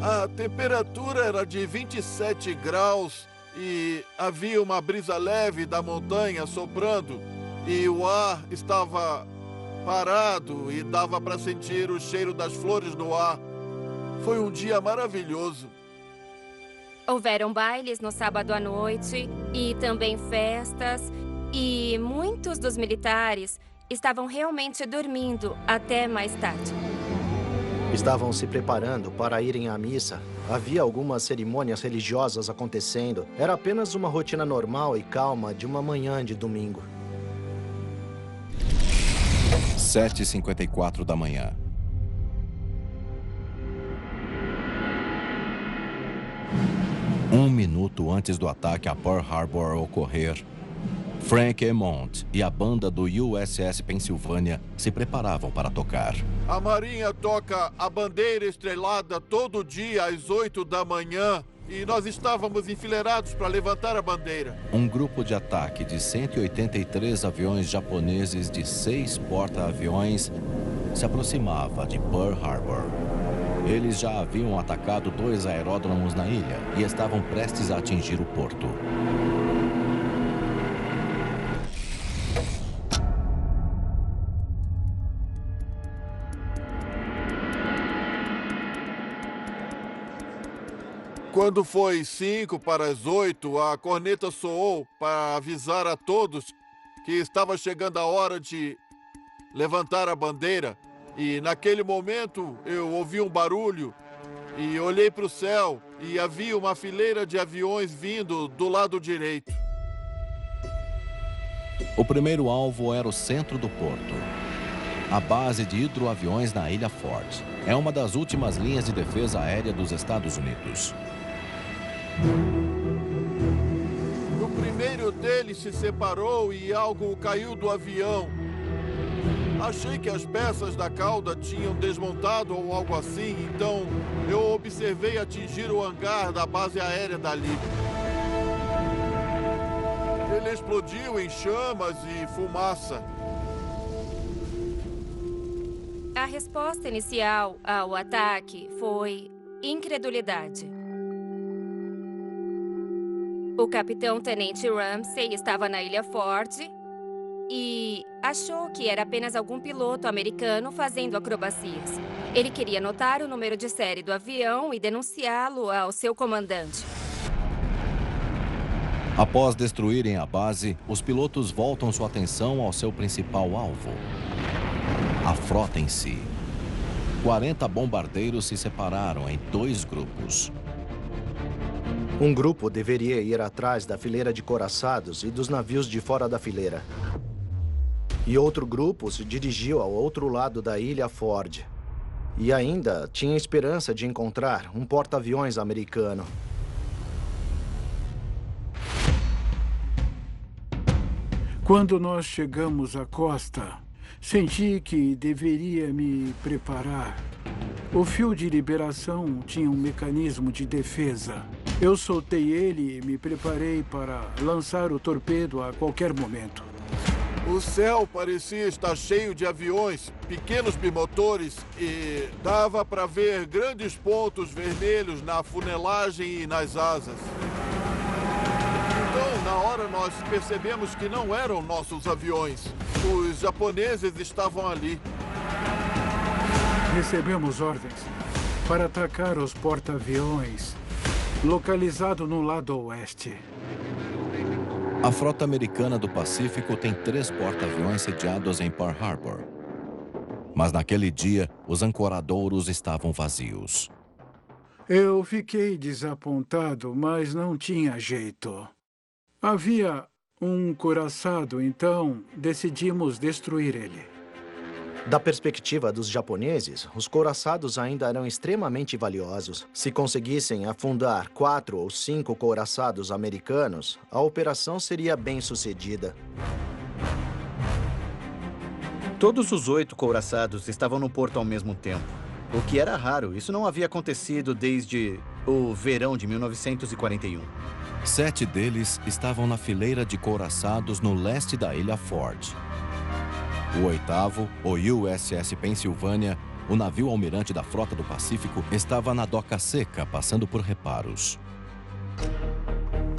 A temperatura era de 27 graus e havia uma brisa leve da montanha soprando e o ar estava parado e dava para sentir o cheiro das flores no ar. Foi um dia maravilhoso. Houveram bailes no sábado à noite e também festas. E muitos dos militares estavam realmente dormindo até mais tarde. Estavam se preparando para irem à missa. Havia algumas cerimônias religiosas acontecendo. Era apenas uma rotina normal e calma de uma manhã de domingo. 7h54 da manhã. Um minuto antes do ataque a Pearl Harbor ocorrer, Frank Emont e a banda do USS Pennsylvania se preparavam para tocar. A Marinha toca a bandeira estrelada todo dia às 8 da manhã e nós estávamos enfileirados para levantar a bandeira. Um grupo de ataque de 183 aviões japoneses de 6 porta-aviões se aproximava de Pearl Harbor. Eles já haviam atacado 2 aeródromos na ilha e estavam prestes a atingir o porto. Quando foi 5 para as 8, a corneta soou para avisar a todos que estava chegando a hora de levantar a bandeira. E naquele momento eu ouvi um barulho e olhei para o céu e havia uma fileira de aviões vindo do lado direito. O primeiro alvo era o centro do porto. A base de hidroaviões na Ilha Ford é uma das últimas linhas de defesa aérea dos Estados Unidos. O primeiro deles se separou e algo caiu do avião. Achei que as peças da cauda tinham desmontado ou algo assim, então eu observei atingir o hangar da base aérea dali. Ele explodiu em chamas e fumaça. A resposta inicial ao ataque foi incredulidade. O capitão-tenente Ramsey estava na Ilha Ford e achou que era apenas algum piloto americano fazendo acrobacias. Ele queria anotar o número de série do avião e denunciá-lo ao seu comandante. Após destruírem a base, os pilotos voltam sua atenção ao seu principal alvo, a frota em si. 40 bombardeiros se separaram em 2 grupos. Um grupo deveria ir atrás da fileira de couraçados e dos navios de fora da fileira. E outro grupo se dirigiu ao outro lado da Ilha Ford. E ainda tinha esperança de encontrar um porta-aviões americano. Quando nós chegamos à costa, senti que deveria me preparar. O fio de liberação tinha um mecanismo de defesa. Eu soltei ele e me preparei para lançar o torpedo a qualquer momento. O céu parecia estar cheio de aviões, pequenos bimotores, e dava para ver grandes pontos vermelhos na funelagem e nas asas. Então, na hora, nós percebemos que não eram nossos aviões. Os japoneses estavam ali. Recebemos ordens para atacar os porta-aviões, localizado no lado oeste. A frota americana do Pacífico tem 3 porta-aviões sediados em Pearl Harbor. Mas naquele dia, os ancoradouros estavam vazios. Eu fiquei desapontado, mas não tinha jeito. Havia um couraçado, então decidimos destruir ele. Da perspectiva dos japoneses, os couraçados ainda eram extremamente valiosos. Se conseguissem afundar 4 ou 5 couraçados americanos, a operação seria bem sucedida. Todos os 8 couraçados estavam no porto ao mesmo tempo, o que era raro. Isso não havia acontecido desde o verão de 1941. 7 deles estavam na fileira de couraçados no leste da ilha Ford. O 8º, o USS Pennsylvania, o navio almirante da Frota do Pacífico, estava na doca seca, passando por reparos.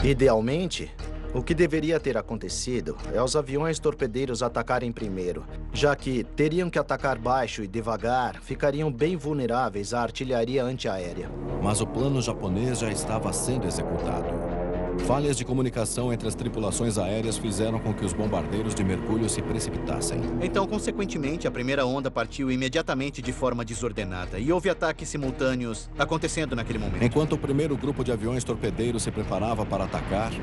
Idealmente, o que deveria ter acontecido é os aviões torpedeiros atacarem primeiro, já que teriam que atacar baixo e devagar, ficariam bem vulneráveis à artilharia antiaérea. Mas o plano japonês já estava sendo executado. Falhas de comunicação entre as tripulações aéreas fizeram com que os bombardeiros de mergulho se precipitassem. Então, consequentemente, a primeira onda partiu imediatamente de forma desordenada e houve ataques simultâneos acontecendo naquele momento. Enquanto o primeiro grupo de aviões torpedeiros se preparava para atacar,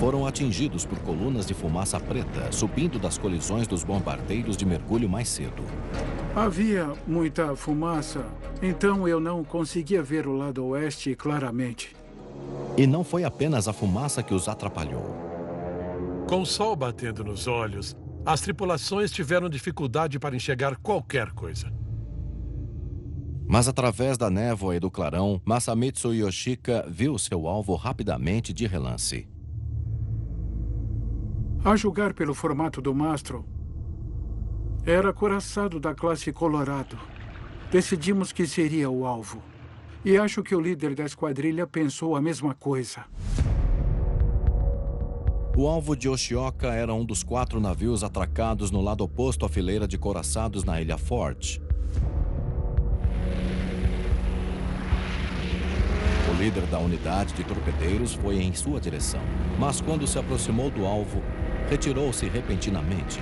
foram atingidos por colunas de fumaça preta, subindo das colisões dos bombardeiros de mergulho mais cedo. Havia muita fumaça, então eu não conseguia ver o lado oeste claramente. E não foi apenas a fumaça que os atrapalhou. Com o sol batendo nos olhos, as tripulações tiveram dificuldade para enxergar qualquer coisa. Mas através da névoa e do clarão, Masamitsu Yoshika viu seu alvo rapidamente de relance. A julgar pelo formato do mastro, era couraçado da classe Colorado. Decidimos que seria o alvo. E acho que o líder da esquadrilha pensou a mesma coisa. O alvo de Yoshioka era um dos 4 navios atracados no lado oposto à fileira de couraçados na ilha Ford. O líder da unidade de torpedeiros foi em sua direção, mas quando se aproximou do alvo, retirou-se repentinamente.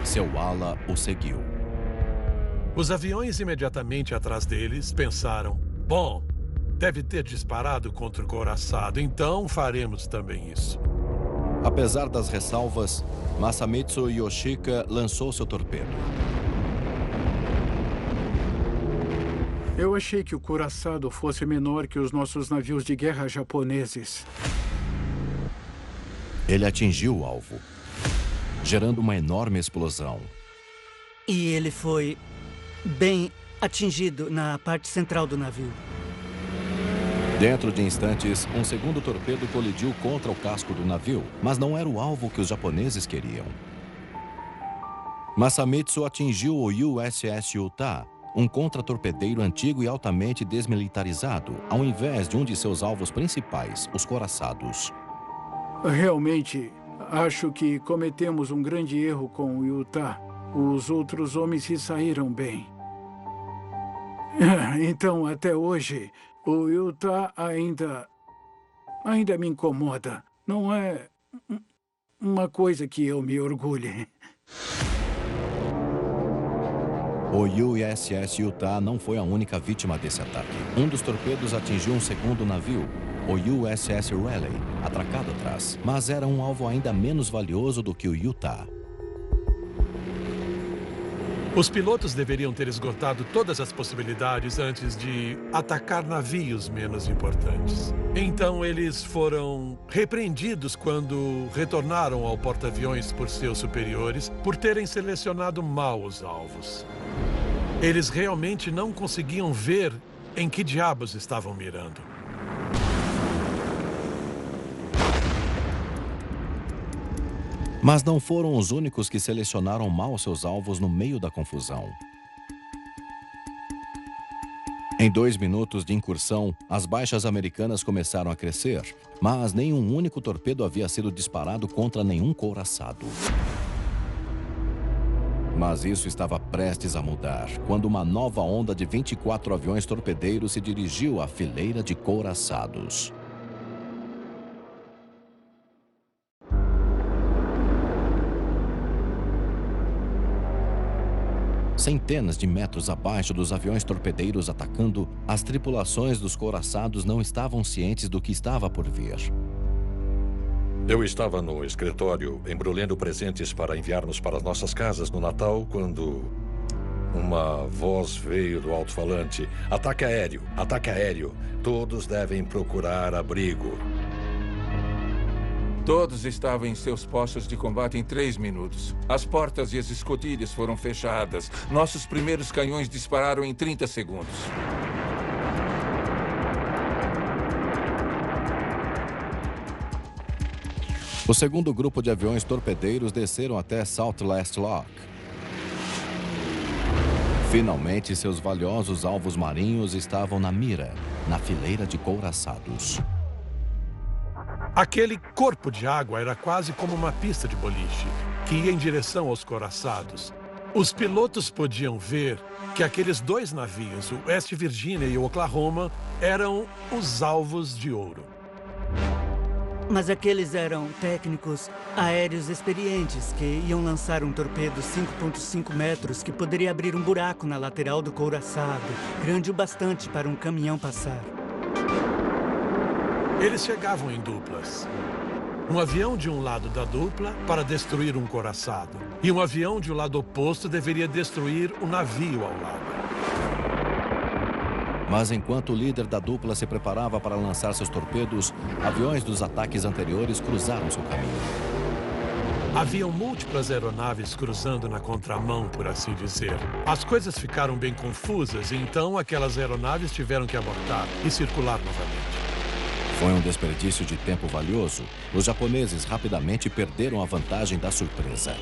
Seu ala o seguiu. Os aviões imediatamente atrás deles pensaram: bom, deve ter disparado contra o couraçado, então faremos também isso. Apesar das ressalvas, Masamitsu Yoshika lançou seu torpedo. Eu achei que o couraçado fosse menor que os nossos navios de guerra japoneses. Ele atingiu o alvo, gerando uma enorme explosão. E ele foi bem atingido na parte central do navio. Dentro de instantes, um segundo torpedo colidiu contra o casco do navio, mas não era o alvo que os japoneses queriam. Masamitsu atingiu o USS Utah, um contratorpedeiro antigo e altamente desmilitarizado, ao invés de um de seus alvos principais, os couraçados. Realmente, acho que cometemos um grande erro com o Utah. Os outros homens se saíram bem. Então, até hoje, o Utah ainda me incomoda. Não é uma coisa que eu me orgulhe. O USS Utah não foi a única vítima desse ataque. Um dos torpedos atingiu um segundo navio, o USS Raleigh, atracado atrás, mas era um alvo ainda menos valioso do que o Utah. Os pilotos deveriam ter esgotado todas as possibilidades antes de atacar navios menos importantes. Então, eles foram repreendidos quando retornaram ao porta-aviões por seus superiores por terem selecionado mal os alvos. Eles realmente não conseguiam ver em que diabos estavam mirando. Mas não foram os únicos que selecionaram mal seus alvos no meio da confusão. Em 2 minutos de incursão, as baixas americanas começaram a crescer, mas nenhum único torpedo havia sido disparado contra nenhum couraçado. Mas isso estava prestes a mudar, quando uma nova onda de 24 aviões torpedeiros se dirigiu à fileira de couraçados. Centenas de metros abaixo dos aviões torpedeiros atacando, as tripulações dos couraçados não estavam cientes do que estava por vir. Eu estava no escritório embrulhando presentes para enviarmos para nossas casas no Natal quando uma voz veio do alto-falante. Ataque aéreo, ataque aéreo. Todos devem procurar abrigo. Todos estavam em seus postos de combate em 3 minutos. As portas e as escotilhas foram fechadas. Nossos primeiros canhões dispararam em 30 segundos. O segundo grupo de aviões torpedeiros desceram até Southwest Lock. Finalmente, seus valiosos alvos marinhos estavam na mira, na fileira de couraçados. Aquele corpo de água era quase como uma pista de boliche, que ia em direção aos couraçados. Os pilotos podiam ver que aqueles 2 navios, o West Virginia e o Oklahoma, eram os alvos de ouro. Mas aqueles eram técnicos aéreos experientes que iam lançar um torpedo 5,5 metros que poderia abrir um buraco na lateral do couraçado, grande o bastante para um caminhão passar. Eles chegavam em duplas. Um avião de um lado da dupla para destruir um couraçado. E um avião de um lado oposto deveria destruir o navio ao lado. Mas enquanto o líder da dupla se preparava para lançar seus torpedos, aviões dos ataques anteriores cruzaram seu caminho. Haviam múltiplas aeronaves cruzando na contramão, por assim dizer. As coisas ficaram bem confusas, e então aquelas aeronaves tiveram que abortar e circular novamente. Foi um desperdício de tempo valioso. Os japoneses rapidamente perderam a vantagem da surpresa.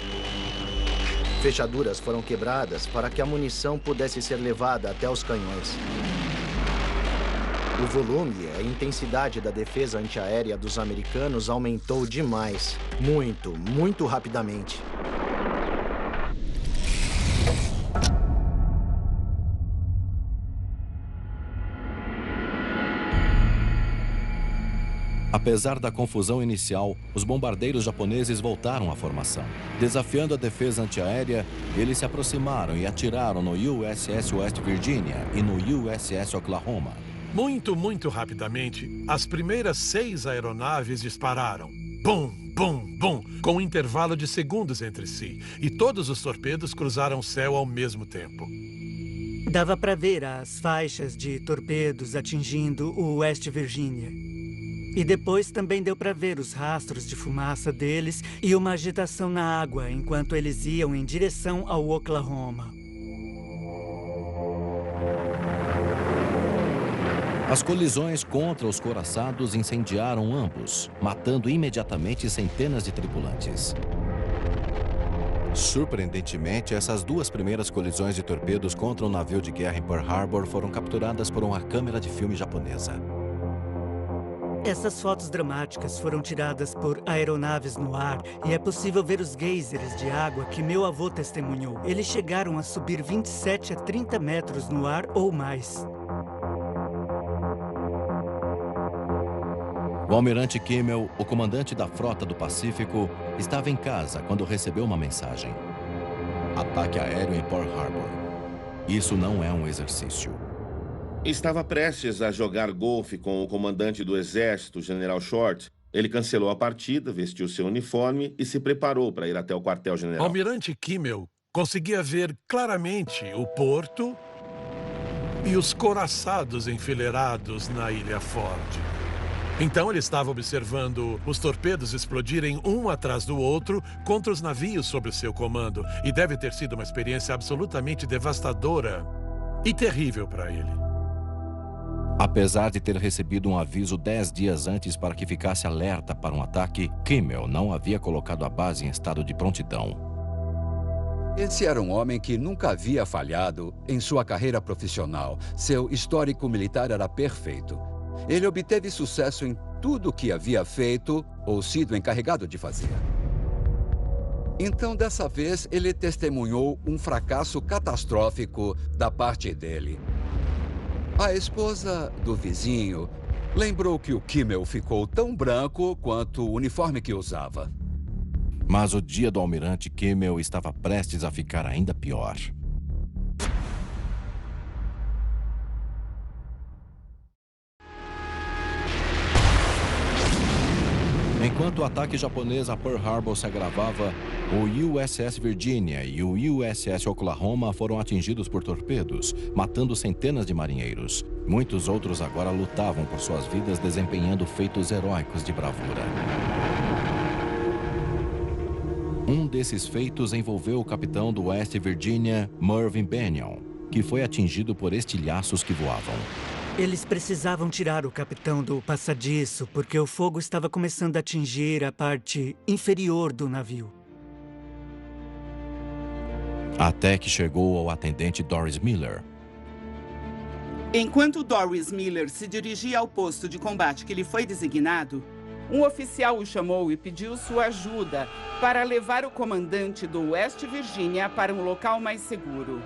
Fechaduras foram quebradas para que a munição pudesse ser levada até os canhões. O volume e a intensidade da defesa antiaérea dos americanos aumentou demais. Muito rapidamente. Apesar da confusão inicial, os bombardeiros japoneses voltaram à formação. Desafiando a defesa antiaérea, eles se aproximaram e atiraram no USS West Virginia e no USS Oklahoma. Muito rapidamente, as primeiras 6 aeronaves dispararam. Bum, bum, bum, com um intervalo de segundos entre si. E todos os torpedos cruzaram o céu ao mesmo tempo. Dava para ver as faixas de torpedos atingindo o West Virginia. E depois também deu para ver os rastros de fumaça deles e uma agitação na água enquanto eles iam em direção ao Oklahoma. As colisões contra os couraçados incendiaram ambos, matando imediatamente centenas de tripulantes. Surpreendentemente, essas 2 primeiras colisões de torpedos contra um navio de guerra em Pearl Harbor foram capturadas por uma câmera de filme japonesa. Essas fotos dramáticas foram tiradas por aeronaves no ar e é possível ver os geysers de água que meu avô testemunhou. Eles chegaram a subir 27 a 30 metros no ar ou mais. O almirante Kimmel, o comandante da frota do Pacífico, estava em casa quando recebeu uma mensagem. Ataque aéreo em Pearl Harbor. Isso não é um exercício. Estava prestes a jogar golfe com o comandante do exército, General Short. Ele cancelou a partida, vestiu seu uniforme e se preparou para ir até o quartel-general. O almirante Kimmel conseguia ver claramente o porto e os couraçados enfileirados na Ilha Ford. Então ele estava observando os torpedos explodirem um atrás do outro contra os navios sob o seu comando. E deve ter sido uma experiência absolutamente devastadora e terrível para ele. Apesar de ter recebido um aviso 10 dias antes para que ficasse alerta para um ataque, Kimmel não havia colocado a base em estado de prontidão. Esse era um homem que nunca havia falhado em sua carreira profissional. Seu histórico militar era perfeito. Ele obteve sucesso em tudo o que havia feito ou sido encarregado de fazer. Então, dessa vez, ele testemunhou um fracasso catastrófico da parte dele. A esposa do vizinho lembrou que o Kimmel ficou tão branco quanto o uniforme que usava. Mas o dia do almirante Kimmel estava prestes a ficar ainda pior. Enquanto o ataque japonês a Pearl Harbor se agravava, o USS Virginia e o USS Oklahoma foram atingidos por torpedos, matando centenas de marinheiros. Muitos outros agora lutavam por suas vidas, desempenhando feitos heróicos de bravura. Um desses feitos envolveu o capitão do West Virginia, Mervyn Bennion, que foi atingido por estilhaços que voavam. Eles precisavam tirar o capitão do passadiço porque o fogo estava começando a atingir a parte inferior do navio. Até que chegou ao atendente Doris Miller. Enquanto Doris Miller se dirigia ao posto de combate que lhe foi designado, um oficial o chamou e pediu sua ajuda para levar o comandante do West Virginia para um local mais seguro.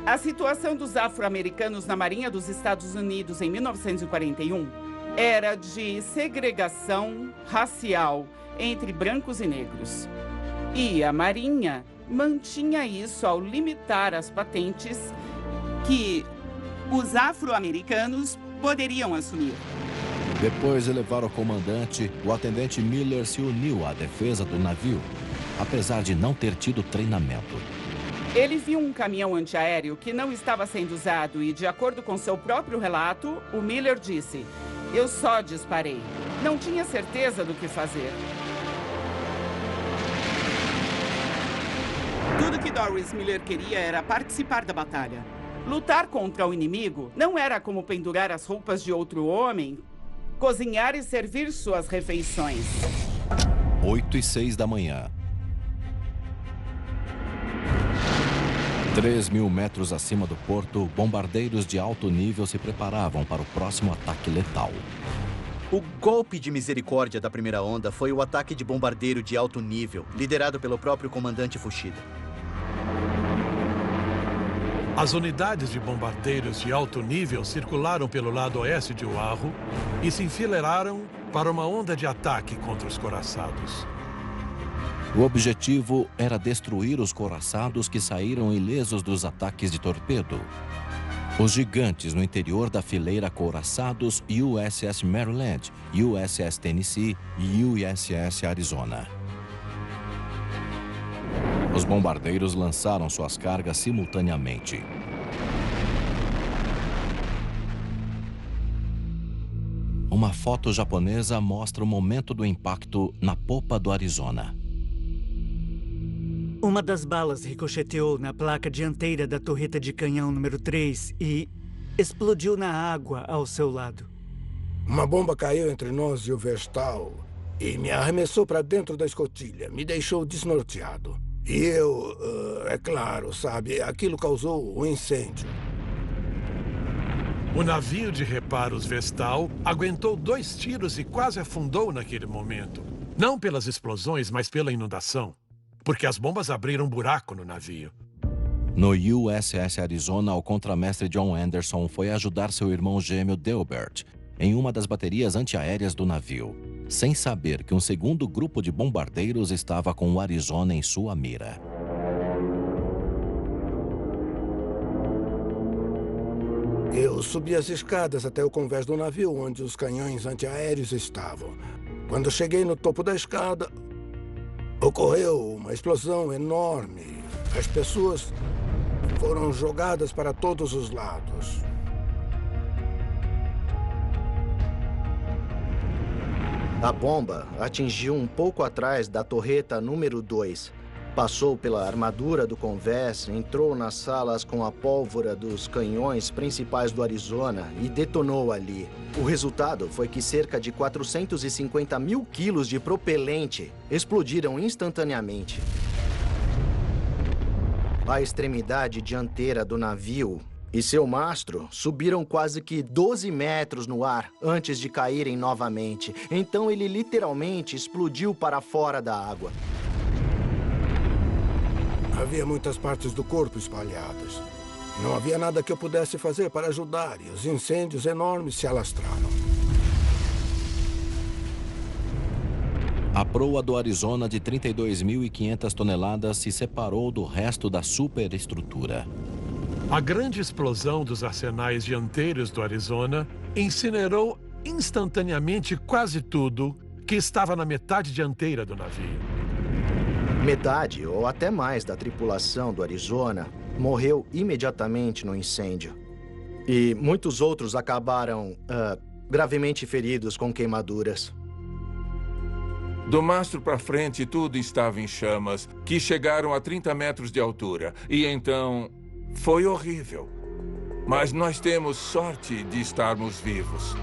A situação dos afro-americanos na Marinha dos Estados Unidos em 1941 era de segregação racial entre brancos e negros. E a Marinha mantinha isso ao limitar as patentes que os afro-americanos poderiam assumir. Depois de levar o comandante, o atendente Miller se uniu à defesa do navio, apesar de não ter tido treinamento. Ele viu um caminhão antiaéreo que não estava sendo usado e, de acordo com seu próprio relato, o Miller disse: "Eu só disparei. Não tinha certeza do que fazer." Tudo que Doris Miller queria era participar da batalha. Lutar contra o inimigo não era como pendurar as roupas de outro homem, cozinhar e servir suas refeições. 8h06 da manhã. 3.000 metros acima do porto, bombardeiros de alto nível se preparavam para o próximo ataque letal. O golpe de misericórdia da primeira onda foi o ataque de bombardeiro de alto nível, liderado pelo próprio comandante Fuchida. As unidades de bombardeiros de alto nível circularam pelo lado oeste de Oahu e se enfileiraram para uma onda de ataque contra os couraçados. O objetivo era destruir os couraçados que saíram ilesos dos ataques de torpedo. Os gigantes no interior da fileira couraçados USS Maryland, USS Tennessee e USS Arizona. Os bombardeiros lançaram suas cargas simultaneamente. Uma foto japonesa mostra o momento do impacto na popa do Arizona. Uma das balas ricocheteou na placa dianteira da torreta de canhão número 3 e explodiu na água ao seu lado. Uma bomba caiu entre nós e o Vestal e me arremessou para dentro da escotilha. Me deixou desnorteado. E eu, é claro, sabe, aquilo causou um incêndio. O navio de reparos Vestal aguentou 2 tiros e quase afundou naquele momento. Não pelas explosões, mas pela inundação. Porque as bombas abriram um buraco no navio. No USS Arizona, o contramestre John Anderson foi ajudar seu irmão gêmeo Delbert em uma das baterias antiaéreas do navio, sem saber que um segundo grupo de bombardeiros estava com o Arizona em sua mira. Eu subi as escadas até o convés do navio, onde os canhões antiaéreos estavam. Quando cheguei no topo da escada, ocorreu uma explosão enorme. As pessoas foram jogadas para todos os lados. A bomba atingiu um pouco atrás da torreta número 2. Passou pela armadura do convés, entrou nas salas com a pólvora dos canhões principais do Arizona e detonou ali. O resultado foi que cerca de 450 mil quilos de propelente explodiram instantaneamente. A extremidade dianteira do navio e seu mastro subiram quase que 12 metros no ar antes de caírem novamente. Então ele literalmente explodiu para fora da água. Havia muitas partes do corpo espalhadas. Não havia nada que eu pudesse fazer para ajudar e os incêndios enormes se alastraram. A proa do Arizona de 32.500 toneladas se separou do resto da superestrutura. A grande explosão dos arsenais dianteiros do Arizona incinerou instantaneamente quase tudo que estava na metade dianteira do navio. Metade ou até mais da tripulação do Arizona morreu imediatamente no incêndio. E muitos outros acabaram gravemente feridos com queimaduras. Do mastro para frente, tudo estava em chamas, que chegaram a 30 metros de altura. E então, foi horrível. Mas nós temos sorte de estarmos vivos.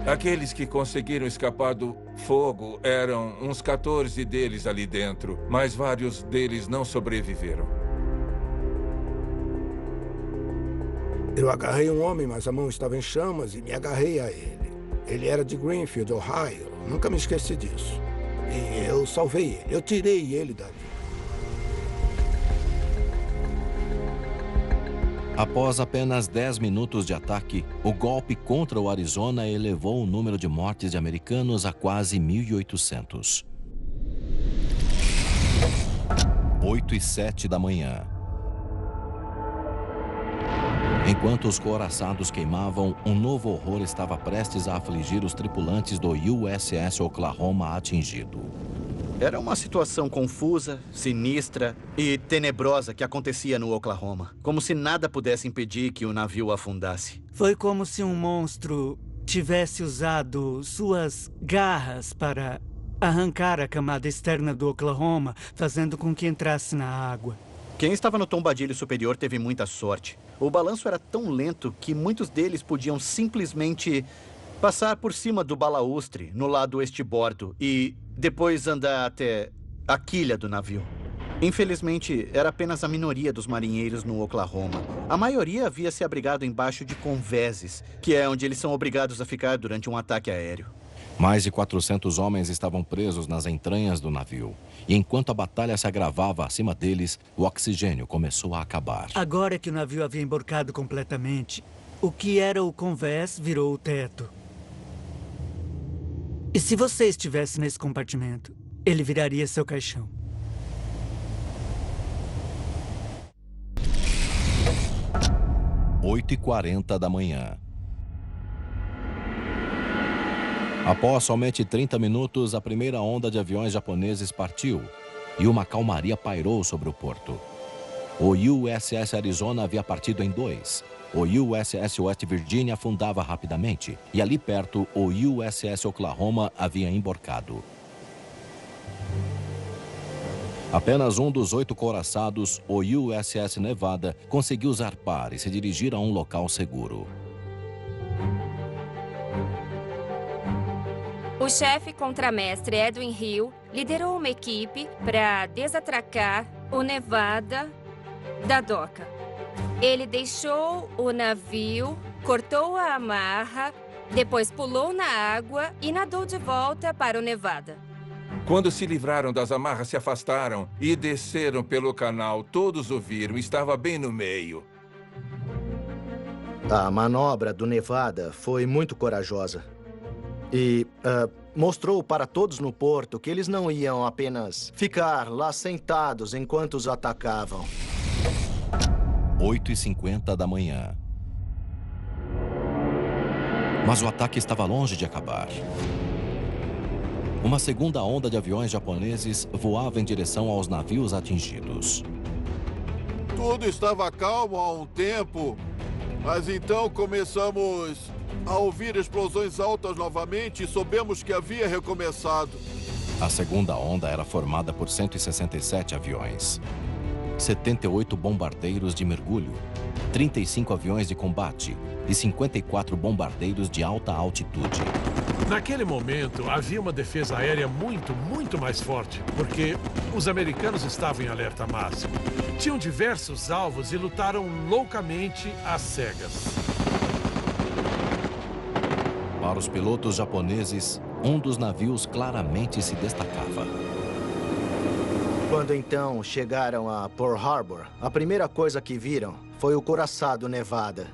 Aqueles que conseguiram escapar do fogo eram uns 14 deles ali dentro, mas vários deles não sobreviveram. Eu agarrei um homem, mas a mão estava em chamas e me agarrei a ele. Ele era de Greenfield, Ohio. Nunca me esqueci disso. E eu salvei ele. Eu tirei ele dali. Após apenas 10 minutos de ataque, o golpe contra o Arizona elevou o número de mortes de americanos a quase 1.800. 8h07 da manhã. Enquanto os couraçados queimavam, um novo horror estava prestes a afligir os tripulantes do USS Oklahoma atingido. Era uma situação confusa, sinistra e tenebrosa que acontecia no Oklahoma. Como se nada pudesse impedir que o navio afundasse. Foi como se um monstro tivesse usado suas garras para arrancar a camada externa do Oklahoma, fazendo com que entrasse na água. Quem estava no tombadilho superior teve muita sorte. O balanço era tão lento que muitos deles podiam simplesmente passar por cima do balaústre no lado estibordo e depois andar até a quilha do navio. Infelizmente, era apenas a minoria dos marinheiros no Oklahoma. A maioria havia se abrigado embaixo de convéses, que é onde eles são obrigados a ficar durante um ataque aéreo. Mais de 400 homens estavam presos nas entranhas do navio. E enquanto a batalha se agravava acima deles, o oxigênio começou a acabar. Agora que o navio havia emborcado completamente, o que era o convés virou o teto. E se você estivesse nesse compartimento, ele viraria seu caixão. – 8h40 da manhã. Após somente 30 minutos, a primeira onda de aviões japoneses partiu e uma calmaria pairou sobre o porto. O USS Arizona havia partido em dois. O USS West Virginia afundava rapidamente e ali perto o USS Oklahoma havia emborcado. Apenas um dos 8 couraçados, o USS Nevada, conseguiu zarpar e se dirigir a um local seguro. O chefe contramestre Edwin Hill liderou uma equipe para desatracar o Nevada da doca. Ele deixou o navio, cortou a amarra, depois pulou na água e nadou de volta para o Nevada. Quando se livraram das amarras, se afastaram e desceram pelo canal. Todos o viram, estava bem no meio. A manobra do Nevada foi muito corajosa. E mostrou para todos no porto que eles não iam apenas ficar lá sentados enquanto os atacavam. 8h50 da manhã. Mas o ataque estava longe de acabar. Uma segunda onda de aviões japoneses voava em direção aos navios atingidos. Tudo estava calmo há um tempo, mas então começamos a ouvir explosões altas novamente e soubemos que havia recomeçado. A segunda onda era formada por 167 aviões, 78 bombardeiros de mergulho, 35 aviões de combate e 54 bombardeiros de alta altitude. Naquele momento, havia uma defesa aérea muito mais forte, porque os americanos estavam em alerta máximo. Tinham diversos alvos e lutaram loucamente às cegas. Para os pilotos japoneses, um dos navios claramente se destacava. Quando então chegaram a Pearl Harbor, a primeira coisa que viram foi o couraçado Nevada.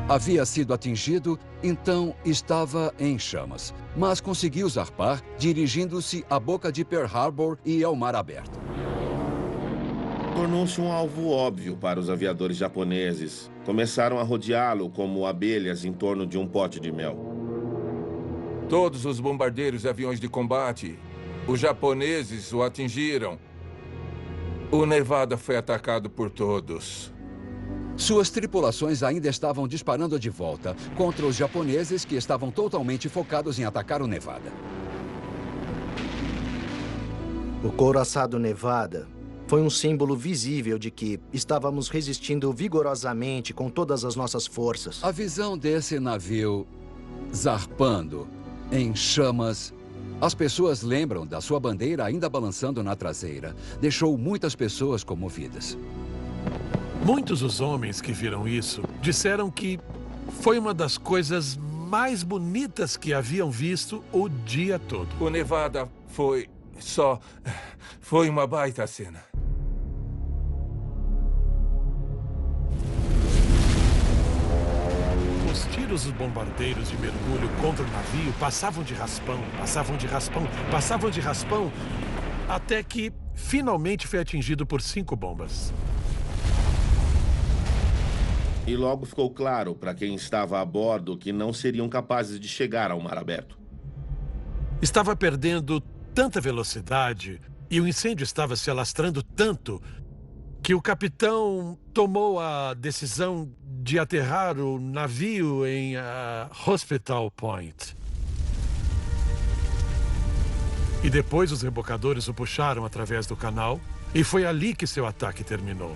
Havia sido atingido, então estava em chamas, mas conseguiu zarpar, dirigindo-se à boca de Pearl Harbor e ao mar aberto. Tornou-se um alvo óbvio para os aviadores japoneses. Começaram a rodeá-lo como abelhas em torno de um pote de mel. Todos os bombardeiros e aviões de combate, os japoneses o atingiram. O Nevada foi atacado por todos. Suas tripulações ainda estavam disparando de volta contra os japoneses que estavam totalmente focados em atacar o Nevada. O couraçado Nevada foi um símbolo visível de que estávamos resistindo vigorosamente com todas as nossas forças. A visão desse navio zarpando em chamas, as pessoas lembram da sua bandeira ainda balançando na traseira. Deixou muitas pessoas comovidas. Muitos dos homens que viram isso disseram que foi uma das coisas mais bonitas que haviam visto o dia todo. O Nevada foi uma baita cena. Os tiros dos bombardeiros de mergulho contra o navio passavam de raspão, passavam de raspão, passavam de raspão, até que finalmente foi atingido por 5 bombas. E logo ficou claro para quem estava a bordo que não seriam capazes de chegar ao mar aberto. Estava perdendo tanta velocidade e o incêndio estava se alastrando tanto que o capitão tomou a decisão de aterrar o navio em Hospital Point. E depois os rebocadores o puxaram através do canal e foi ali que seu ataque terminou.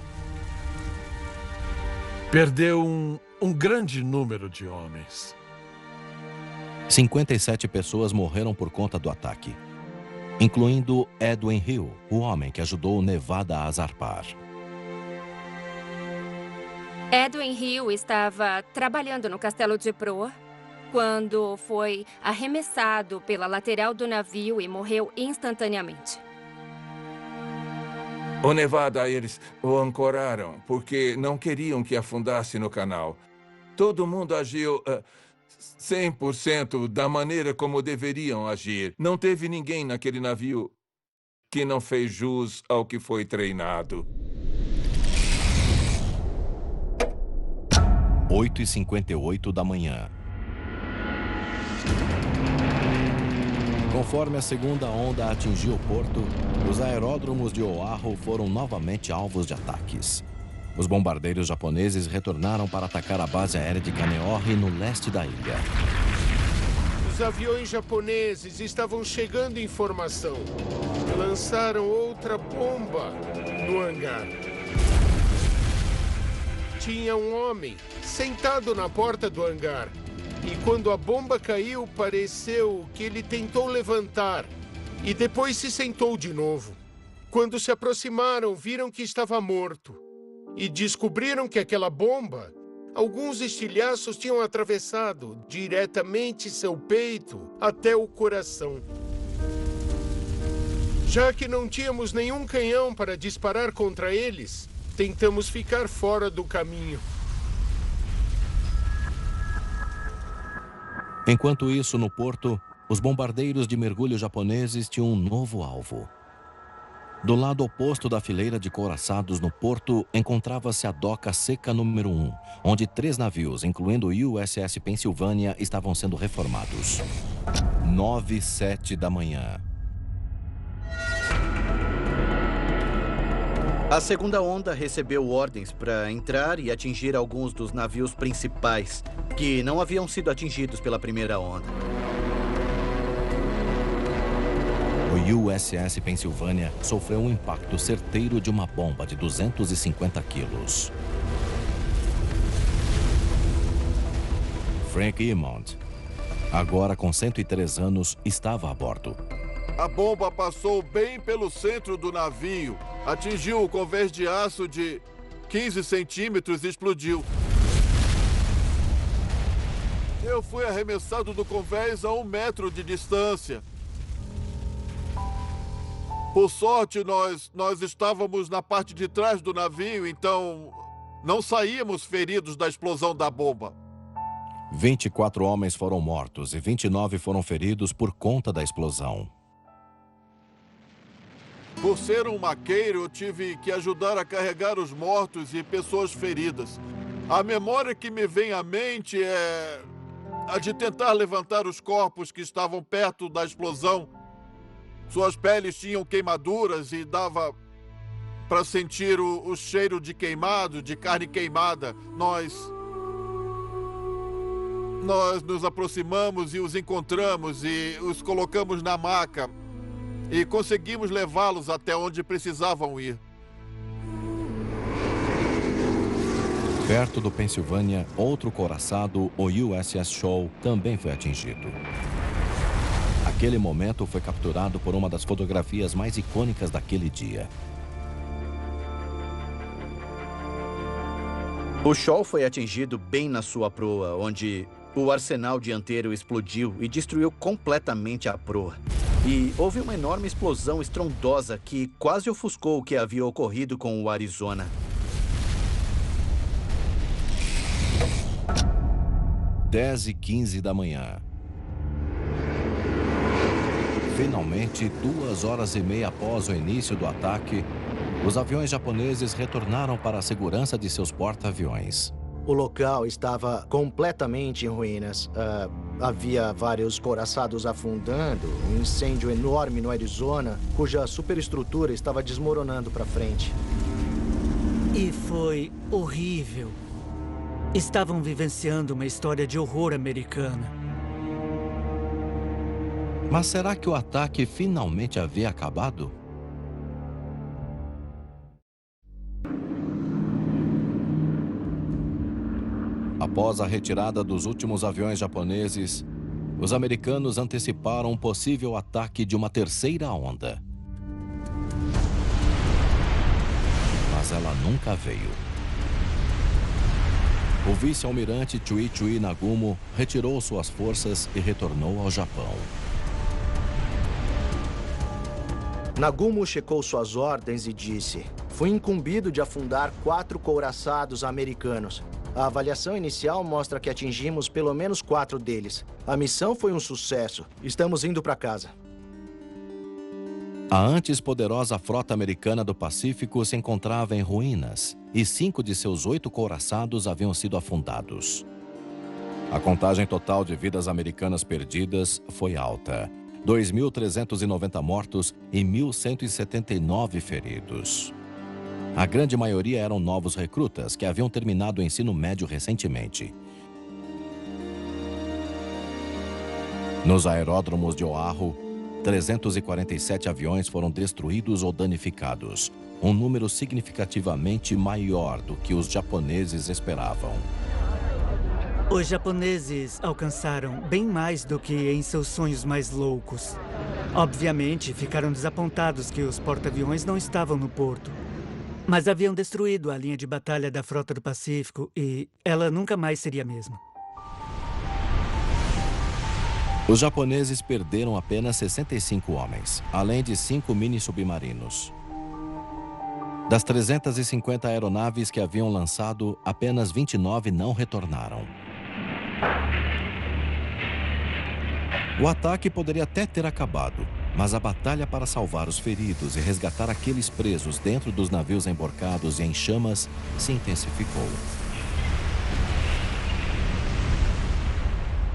Perdeu um grande número de homens. 57 pessoas morreram por conta do ataque, incluindo Edwin Hill, o homem que ajudou o Nevada a zarpar. Edwin Hill estava trabalhando no castelo de proa quando foi arremessado pela lateral do navio e morreu instantaneamente. O Nevada, eles o ancoraram porque não queriam que afundasse no canal. Todo mundo agiu 100% da maneira como deveriam agir. Não teve ninguém naquele navio que não fez jus ao que foi treinado. 8h58 da manhã. Conforme a segunda onda atingiu o porto, os aeródromos de Oahu foram novamente alvos de ataques. Os bombardeiros japoneses retornaram para atacar a base aérea de Kaneohe no leste da ilha. Os aviões japoneses estavam chegando em formação. Lançaram outra bomba no hangar. Tinha um homem sentado na porta do hangar. E quando a bomba caiu, pareceu que ele tentou levantar e depois se sentou de novo. Quando se aproximaram, viram que estava morto e descobriram que aquela bomba, alguns estilhaços tinham atravessado diretamente seu peito até o coração. Já que não tínhamos nenhum canhão para disparar contra eles, tentamos ficar fora do caminho. Enquanto isso, no porto, os bombardeiros de mergulho japoneses tinham um novo alvo. Do lado oposto da fileira de couraçados no porto, encontrava-se a doca seca número 1, onde 3 navios, incluindo o USS Pennsylvania, estavam sendo reformados. 9h07 da manhã. A segunda onda recebeu ordens para entrar e atingir alguns dos navios principais, que não haviam sido atingidos pela primeira onda. O USS Pennsylvania sofreu um impacto certeiro de uma bomba de 250 quilos. Frank Emond, agora com 103 anos, estava a bordo. A bomba passou bem pelo centro do navio, atingiu o convés de aço de 15 centímetros e explodiu. Eu fui arremessado do convés a 1 metro de distância. Por sorte, nós estávamos na parte de trás do navio, então não saímos feridos da explosão da bomba. 24 homens foram mortos e 29 foram feridos por conta da explosão. Por ser um maqueiro, eu tive que ajudar a carregar os mortos e pessoas feridas. A memória que me vem à mente é de tentar levantar os corpos que estavam perto da explosão. Suas peles tinham queimaduras e dava para sentir o cheiro de queimado, de carne queimada. Nós nos aproximamos e os encontramos e os colocamos na maca e conseguimos levá-los até onde precisavam ir. Perto do Pensilvânia, outro couraçado, o USS Shaw, também foi atingido. Aquele momento foi capturado por uma das fotografias mais icônicas daquele dia. O Shaw foi atingido bem na sua proa, onde o arsenal dianteiro explodiu e destruiu completamente a proa. E houve uma enorme explosão estrondosa que quase ofuscou o que havia ocorrido com o Arizona. 10h15 da manhã. Finalmente, 2h30 após o início do ataque, os aviões japoneses retornaram para a segurança de seus porta-aviões. O local estava completamente em ruínas. Havia vários couraçados afundando, um incêndio enorme no Arizona, cuja superestrutura estava desmoronando para frente. E foi horrível. Estavam vivenciando uma história de horror americana. Mas será que o ataque finalmente havia acabado? Após a retirada dos últimos aviões japoneses, os americanos anteciparam um possível ataque de uma terceira onda. Mas ela nunca veio. O vice-almirante Chuichi Nagumo retirou suas forças e retornou ao Japão. Nagumo checou suas ordens e disse: "Fui incumbido de afundar 4 couraçados americanos. A avaliação inicial mostra que atingimos pelo menos 4 deles. A missão foi um sucesso. Estamos indo para casa." A antes poderosa frota americana do Pacífico se encontrava em ruínas e 5 de seus 8 couraçados haviam sido afundados. A contagem total de vidas americanas perdidas foi alta: 2.390 mortos e 1.179 feridos. A grande maioria eram novos recrutas que haviam terminado o ensino médio recentemente. Nos aeródromos de Oahu, 347 aviões foram destruídos ou danificados, um número significativamente maior do que os japoneses esperavam. Os japoneses alcançaram bem mais do que em seus sonhos mais loucos. Obviamente, ficaram desapontados que os porta-aviões não estavam no porto. Mas haviam destruído a linha de batalha da Frota do Pacífico e ela nunca mais seria a mesma. Os japoneses perderam apenas 65 homens, além de 5 mini-submarinos. Das 350 aeronaves que haviam lançado, apenas 29 não retornaram. O ataque poderia até ter acabado, mas a batalha para salvar os feridos e resgatar aqueles presos dentro dos navios emborcados e em chamas se intensificou.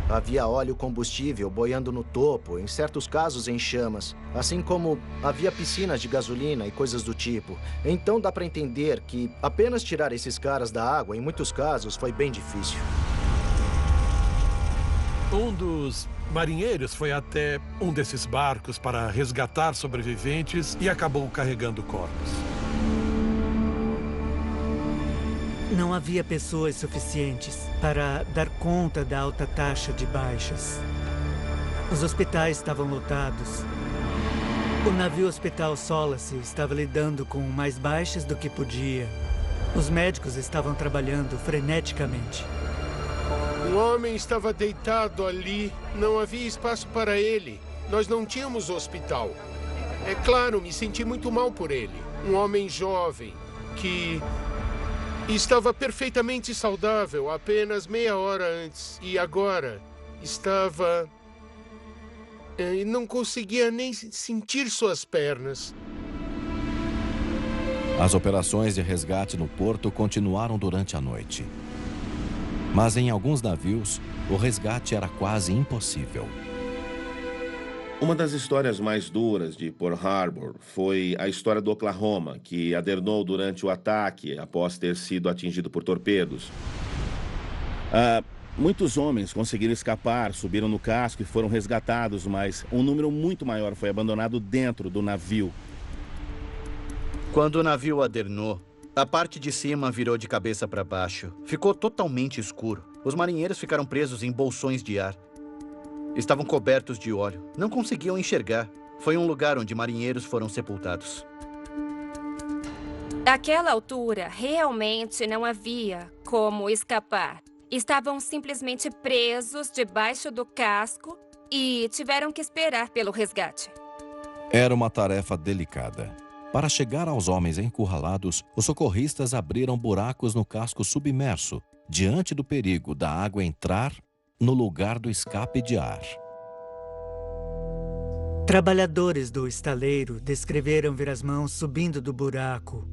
Havia óleo combustível boiando no topo, em certos casos em chamas, assim como havia piscinas de gasolina e coisas do tipo. Então dá para entender que apenas tirar esses caras da água, em muitos casos, foi bem difícil. Um dos marinheiros foi até um desses barcos para resgatar sobreviventes e acabou carregando corpos. Não havia pessoas suficientes para dar conta da alta taxa de baixas. Os hospitais estavam lotados. O navio Hospital Solace estava lidando com mais baixas do que podia. Os médicos estavam trabalhando freneticamente. Um homem estava deitado ali. Não havia espaço para ele. Nós não tínhamos hospital. É claro, me senti muito mal por ele. Um homem jovem que estava perfeitamente saudável apenas meia hora antes. E agora estava... não conseguia nem sentir suas pernas. As operações de resgate no porto continuaram durante a noite. Mas em alguns navios, o resgate era quase impossível. Uma das histórias mais duras de Pearl Harbor foi a história do Oklahoma, que adernou durante o ataque após ter sido atingido por torpedos. Muitos homens conseguiram escapar, subiram no casco e foram resgatados, mas um número muito maior foi abandonado dentro do navio. Quando o navio adernou, a parte de cima virou de cabeça para baixo. Ficou totalmente escuro. Os marinheiros ficaram presos em bolsões de ar. Estavam cobertos de óleo. Não conseguiam enxergar. Foi um lugar onde marinheiros foram sepultados. Àquela altura, realmente não havia como escapar. Estavam simplesmente presos debaixo do casco e tiveram que esperar pelo resgate. Era uma tarefa delicada. Para chegar aos homens encurralados, os socorristas abriram buracos no casco submerso, diante do perigo da água entrar no lugar do escape de ar. Trabalhadores do estaleiro descreveram ver as mãos subindo do buraco.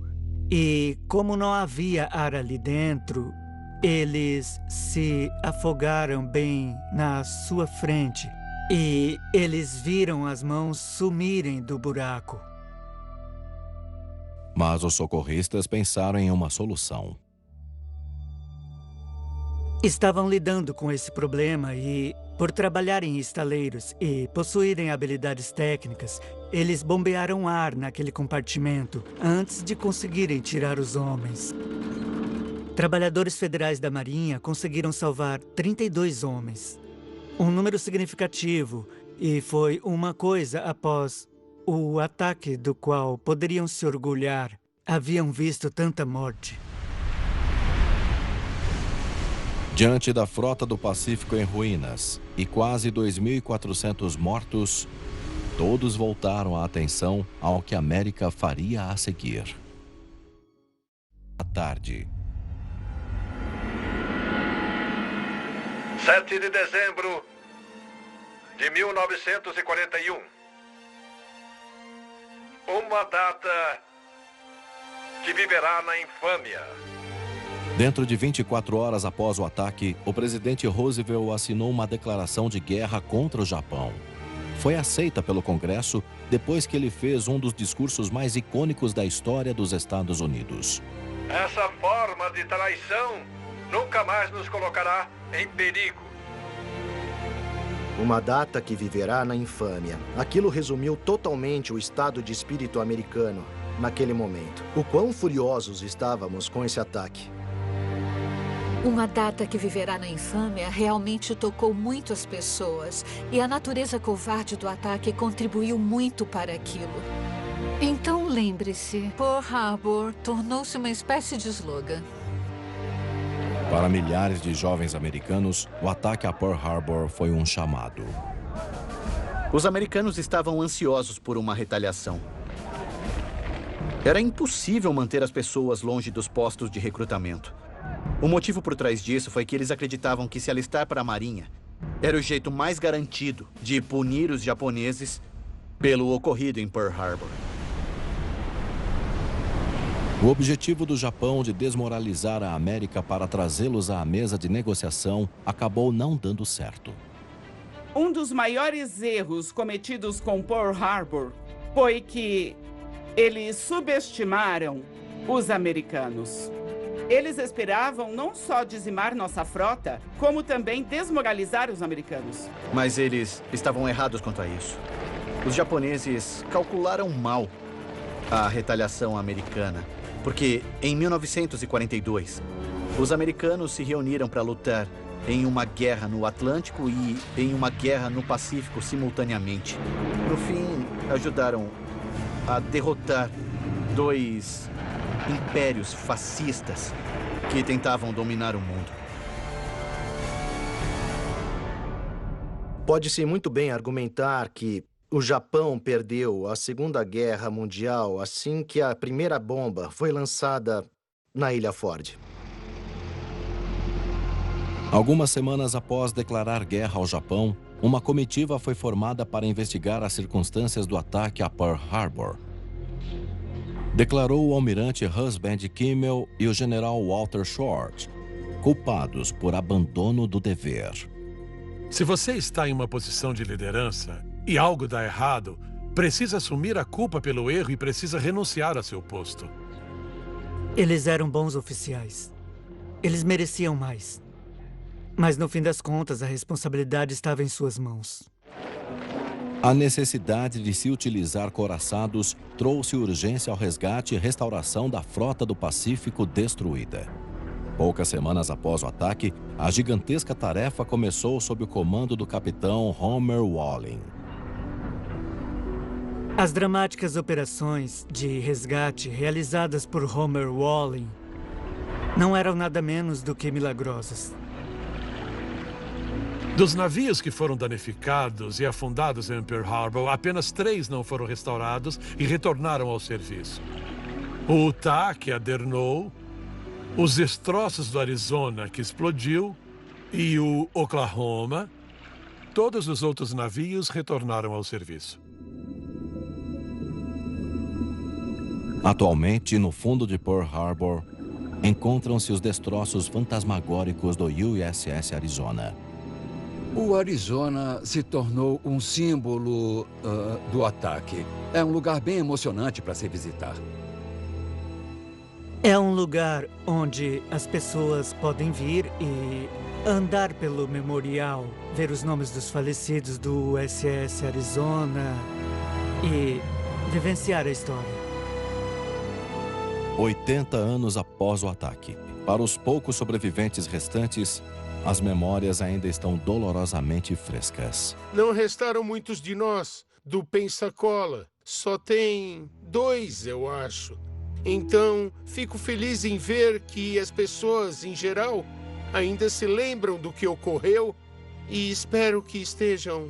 E, como não havia ar ali dentro, eles se afogaram bem na sua frente. E eles viram as mãos sumirem do buraco. Mas os socorristas pensaram em uma solução. Estavam lidando com esse problema e, por trabalharem em estaleiros e possuírem habilidades técnicas, eles bombearam ar naquele compartimento antes de conseguirem tirar os homens. Trabalhadores federais da Marinha conseguiram salvar 32 homens. Um número significativo, e foi uma coisa após o ataque do qual poderiam se orgulhar. Haviam visto tanta morte. Diante da frota do Pacífico em ruínas e quase 2.400 mortos, todos voltaram a atenção ao que a América faria a seguir. À tarde. 7 de dezembro de 1941. Uma data que viverá na infâmia. Dentro de 24 horas após o ataque, o presidente Roosevelt assinou uma declaração de guerra contra o Japão. Foi aceita pelo Congresso depois que ele fez um dos discursos mais icônicos da história dos Estados Unidos. Essa forma de traição nunca mais nos colocará em perigo. Uma data que viverá na infâmia. Aquilo resumiu totalmente o estado de espírito americano naquele momento. O quão furiosos estávamos com esse ataque. Uma data que viverá na infâmia realmente tocou muitas pessoas e a natureza covarde do ataque contribuiu muito para aquilo. Então lembre-se, Pearl Harbor tornou-se uma espécie de slogan. Para milhares de jovens americanos, o ataque a Pearl Harbor foi um chamado. Os americanos estavam ansiosos por uma retaliação. Era impossível manter as pessoas longe dos postos de recrutamento. O motivo por trás disso foi que eles acreditavam que se alistar para a Marinha era o jeito mais garantido de punir os japoneses pelo ocorrido em Pearl Harbor. O objetivo do Japão de desmoralizar a América para trazê-los à mesa de negociação acabou não dando certo. Um dos maiores erros cometidos com Pearl Harbor foi que eles subestimaram os americanos. Eles esperavam não só dizimar nossa frota, como também desmoralizar os americanos. Mas eles estavam errados quanto a isso. Os japoneses calcularam mal a retaliação americana, porque em 1942, os americanos se reuniram para lutar em uma guerra no Atlântico e em uma guerra no Pacífico simultaneamente. No fim, ajudaram a derrotar dois impérios fascistas que tentavam dominar o mundo. Pode-se muito bem argumentar que o Japão perdeu a Segunda Guerra Mundial assim que a primeira bomba foi lançada na Ilha Ford. Algumas semanas após declarar guerra ao Japão, uma comitiva foi formada para investigar as circunstâncias do ataque a Pearl Harbor. Declarou o almirante Husband Kimmel e o general Walter Short. culpados por abandono do dever. Se você está em uma posição de liderança e algo dá errado, precisa assumir a culpa pelo erro e precisa renunciar a seu posto. Eles eram bons oficiais. Eles mereciam mais. Mas, no fim das contas, a responsabilidade estava em suas mãos. A necessidade de se utilizar couraçados trouxe urgência ao resgate e restauração da frota do Pacífico destruída. Poucas semanas após o ataque, a gigantesca tarefa começou sob o comando do capitão Homer Walling. As dramáticas operações de resgate realizadas por Homer Walling não eram nada menos do que milagrosas. Dos navios que foram danificados e afundados em Pearl Harbor, apenas 3 não foram restaurados e retornaram ao serviço. O Utah, que adernou, os destroços do Arizona, que explodiu, e o Oklahoma. Todos os outros navios retornaram ao serviço. Atualmente, no fundo de Pearl Harbor, encontram-se os destroços fantasmagóricos do USS Arizona. O Arizona se tornou um símbolo do ataque. É um lugar bem emocionante para se visitar. É um lugar onde as pessoas podem vir e andar pelo memorial, ver os nomes dos falecidos do USS Arizona e vivenciar a história. 80 anos após o ataque, para os poucos sobreviventes restantes, as memórias ainda estão dolorosamente frescas. Não restaram muitos de nós do Pensacola. Só tem 2, eu acho. Então, fico feliz em ver que as pessoas, em geral, ainda se lembram do que ocorreu e espero que estejam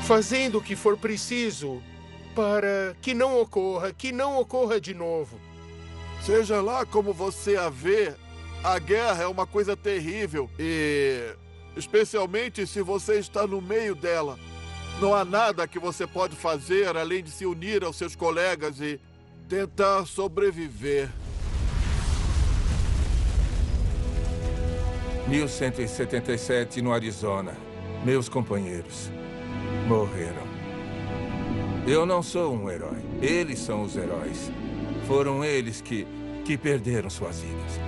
fazendo o que for preciso para que não ocorra de novo. Seja lá como você a vê, a guerra é uma coisa terrível e, especialmente se você está no meio dela, não há nada que você pode fazer além de se unir aos seus colegas e tentar sobreviver. 1177 no Arizona. Meus companheiros morreram. Eu não sou um herói. Eles são os heróis. Foram eles que perderam suas vidas.